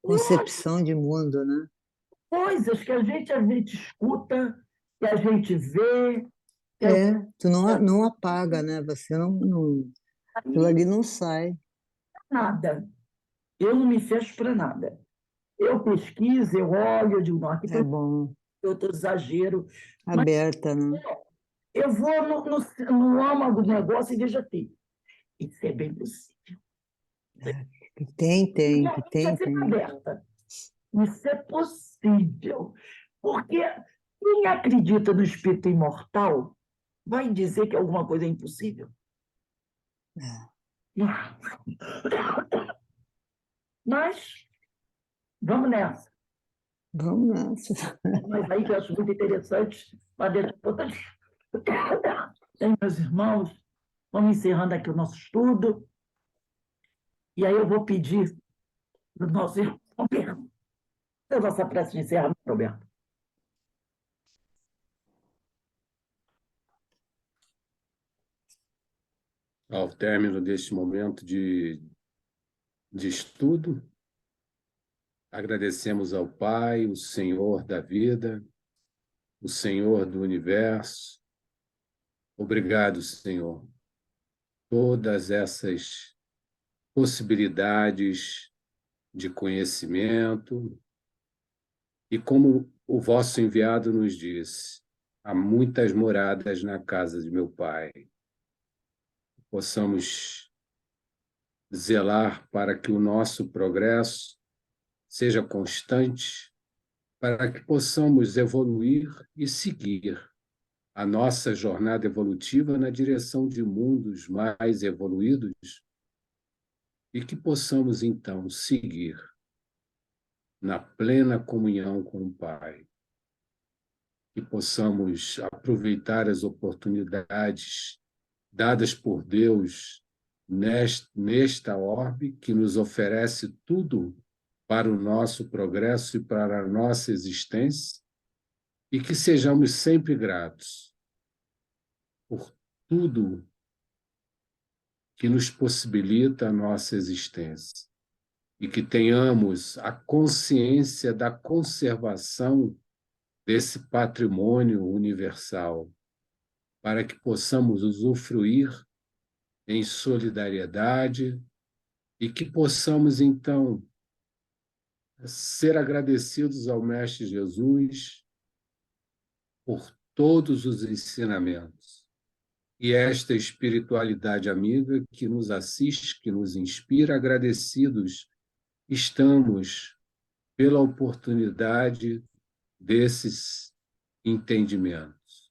concepção de mundo, né? coisas que a gente escuta, que a gente vê, Tu não apaga, né? Você não, aquilo ali não sai. nada. Eu não me fecho para nada. Eu pesquiso, eu olho, eu digo, não, aqui É bom, eu estou exagero. aberta, né? Eu vou no âmago do negócio e vejo aqui. Isso é bem possível. Que tem, E a que mente é tem, sempre tem. aberta. Isso é possível. Porque quem acredita no espírito imortal vai dizer que alguma coisa é impossível? É. Mas vamos nessa. Vamos nessa. Mas aí que eu acho muito interessante, para deixar importante. Bem, meus irmãos, vamos encerrando aqui o nosso estudo. E aí eu vou pedir para o nosso irmão Roberto, a nossa prece de encerramento, Roberto. Ao término deste momento de estudo, agradecemos ao Pai, o Senhor da vida, o Senhor do universo. Obrigado, Senhor. Todas essas possibilidades de conhecimento, e como o vosso enviado nos disse, há muitas moradas na casa de meu Pai. Possamos zelar para que o nosso progresso seja constante, para que possamos evoluir e seguir a nossa jornada evolutiva na direção de mundos mais evoluídos e que possamos, então, seguir na plena comunhão com o Pai. Que possamos aproveitar as oportunidades dadas por Deus nesta orbe que nos oferece tudo para o nosso progresso e para a nossa existência, e que sejamos sempre gratos por tudo que nos possibilita a nossa existência, e que tenhamos a consciência da conservação desse patrimônio universal, para que possamos usufruir em solidariedade e que possamos, então, ser agradecidos ao Mestre Jesus por todos os ensinamentos e esta espiritualidade amiga que nos assiste, que nos inspira. Agradecidos estamos pela oportunidade desses entendimentos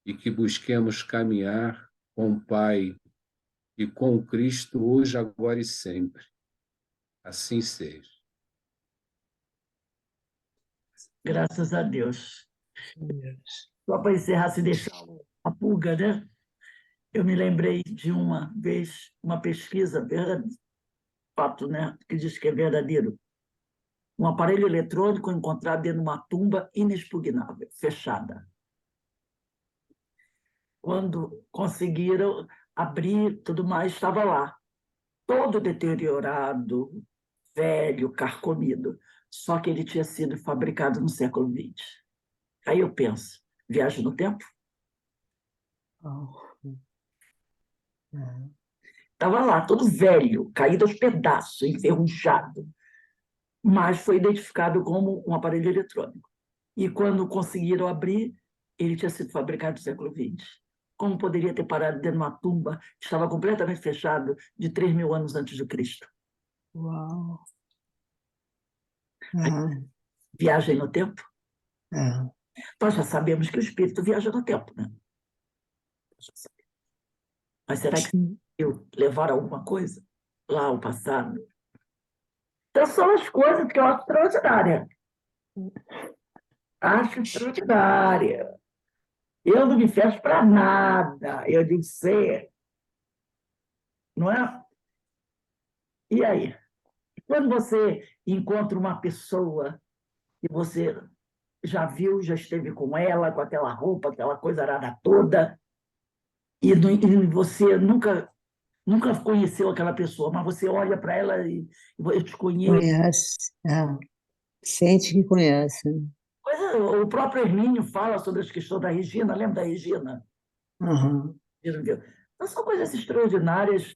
e que busquemos caminhar com o Pai e com o Cristo hoje, agora e sempre. Assim seja. Graças a Deus. Só para encerrar, se deixar a pulga, né? Eu me lembrei de uma vez, uma pesquisa, fato, né, que diz que é verdadeiro. Um aparelho eletrônico encontrado dentro de uma tumba inexpugnável, fechada. Quando conseguiram abrir, tudo mais, estava lá, todo deteriorado, velho, carcomido. Só que ele tinha sido fabricado no século XX. Aí eu penso, viagem no tempo? Estava lá, todo velho, caído aos pedaços, enferrujado, mas foi identificado como um aparelho eletrônico. E quando conseguiram abrir, ele tinha sido fabricado no século XX. Como poderia ter parado dentro de uma tumba que estava completamente fechado de 3.000 anos antes de Cristo? Uau! Viagem no tempo? É. Nós já sabemos que o espírito viaja no tempo, né? Mas será que eu levar alguma coisa lá ao passado? Então, são as coisas que eu acho extraordinárias. Acho extraordinária. Eu não me fecho para nada. Eu digo ser, não é? E aí? Quando você encontra uma pessoa que você já viu, já esteve com ela, com aquela roupa, aquela coisa arada toda, e você nunca conheceu aquela pessoa, mas você olha para ela e eu te conheço. Conhece, sente que conhece. O próprio Hermínio fala sobre as questões da Regina, lembra da Regina? Uhum. Então, são coisas extraordinárias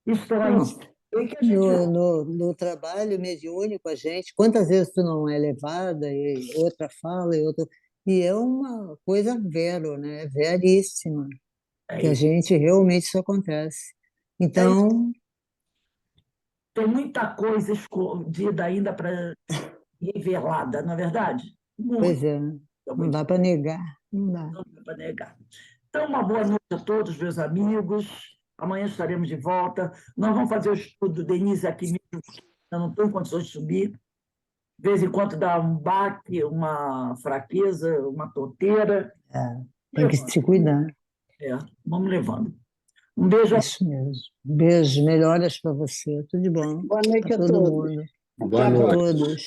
que estão aí. Não, no trabalho mediúnico, a gente, quantas vezes tu não é levada e outra fala e outra... E é uma coisa vero, né? Veríssima, que a gente realmente isso acontece. Então, Tem muita coisa escondida ainda para revelada, não é verdade? Pois é, não dá para negar, não dá. Não dá para negar. Então, uma boa noite a todos, meus amigos. Amanhã estaremos de volta. Nós vamos fazer o estudo, Denise, aqui mesmo. Eu não estou em condições de subir. De vez em quando dá um baque, uma fraqueza, uma tonteira. Tem que se cuidar. Vamos levando. Um beijo a Isso mesmo. Beijo, melhoras para você. Tudo de bom Boa noite para a todo todos. mundo. Boa Até a noite. próxima. Todos.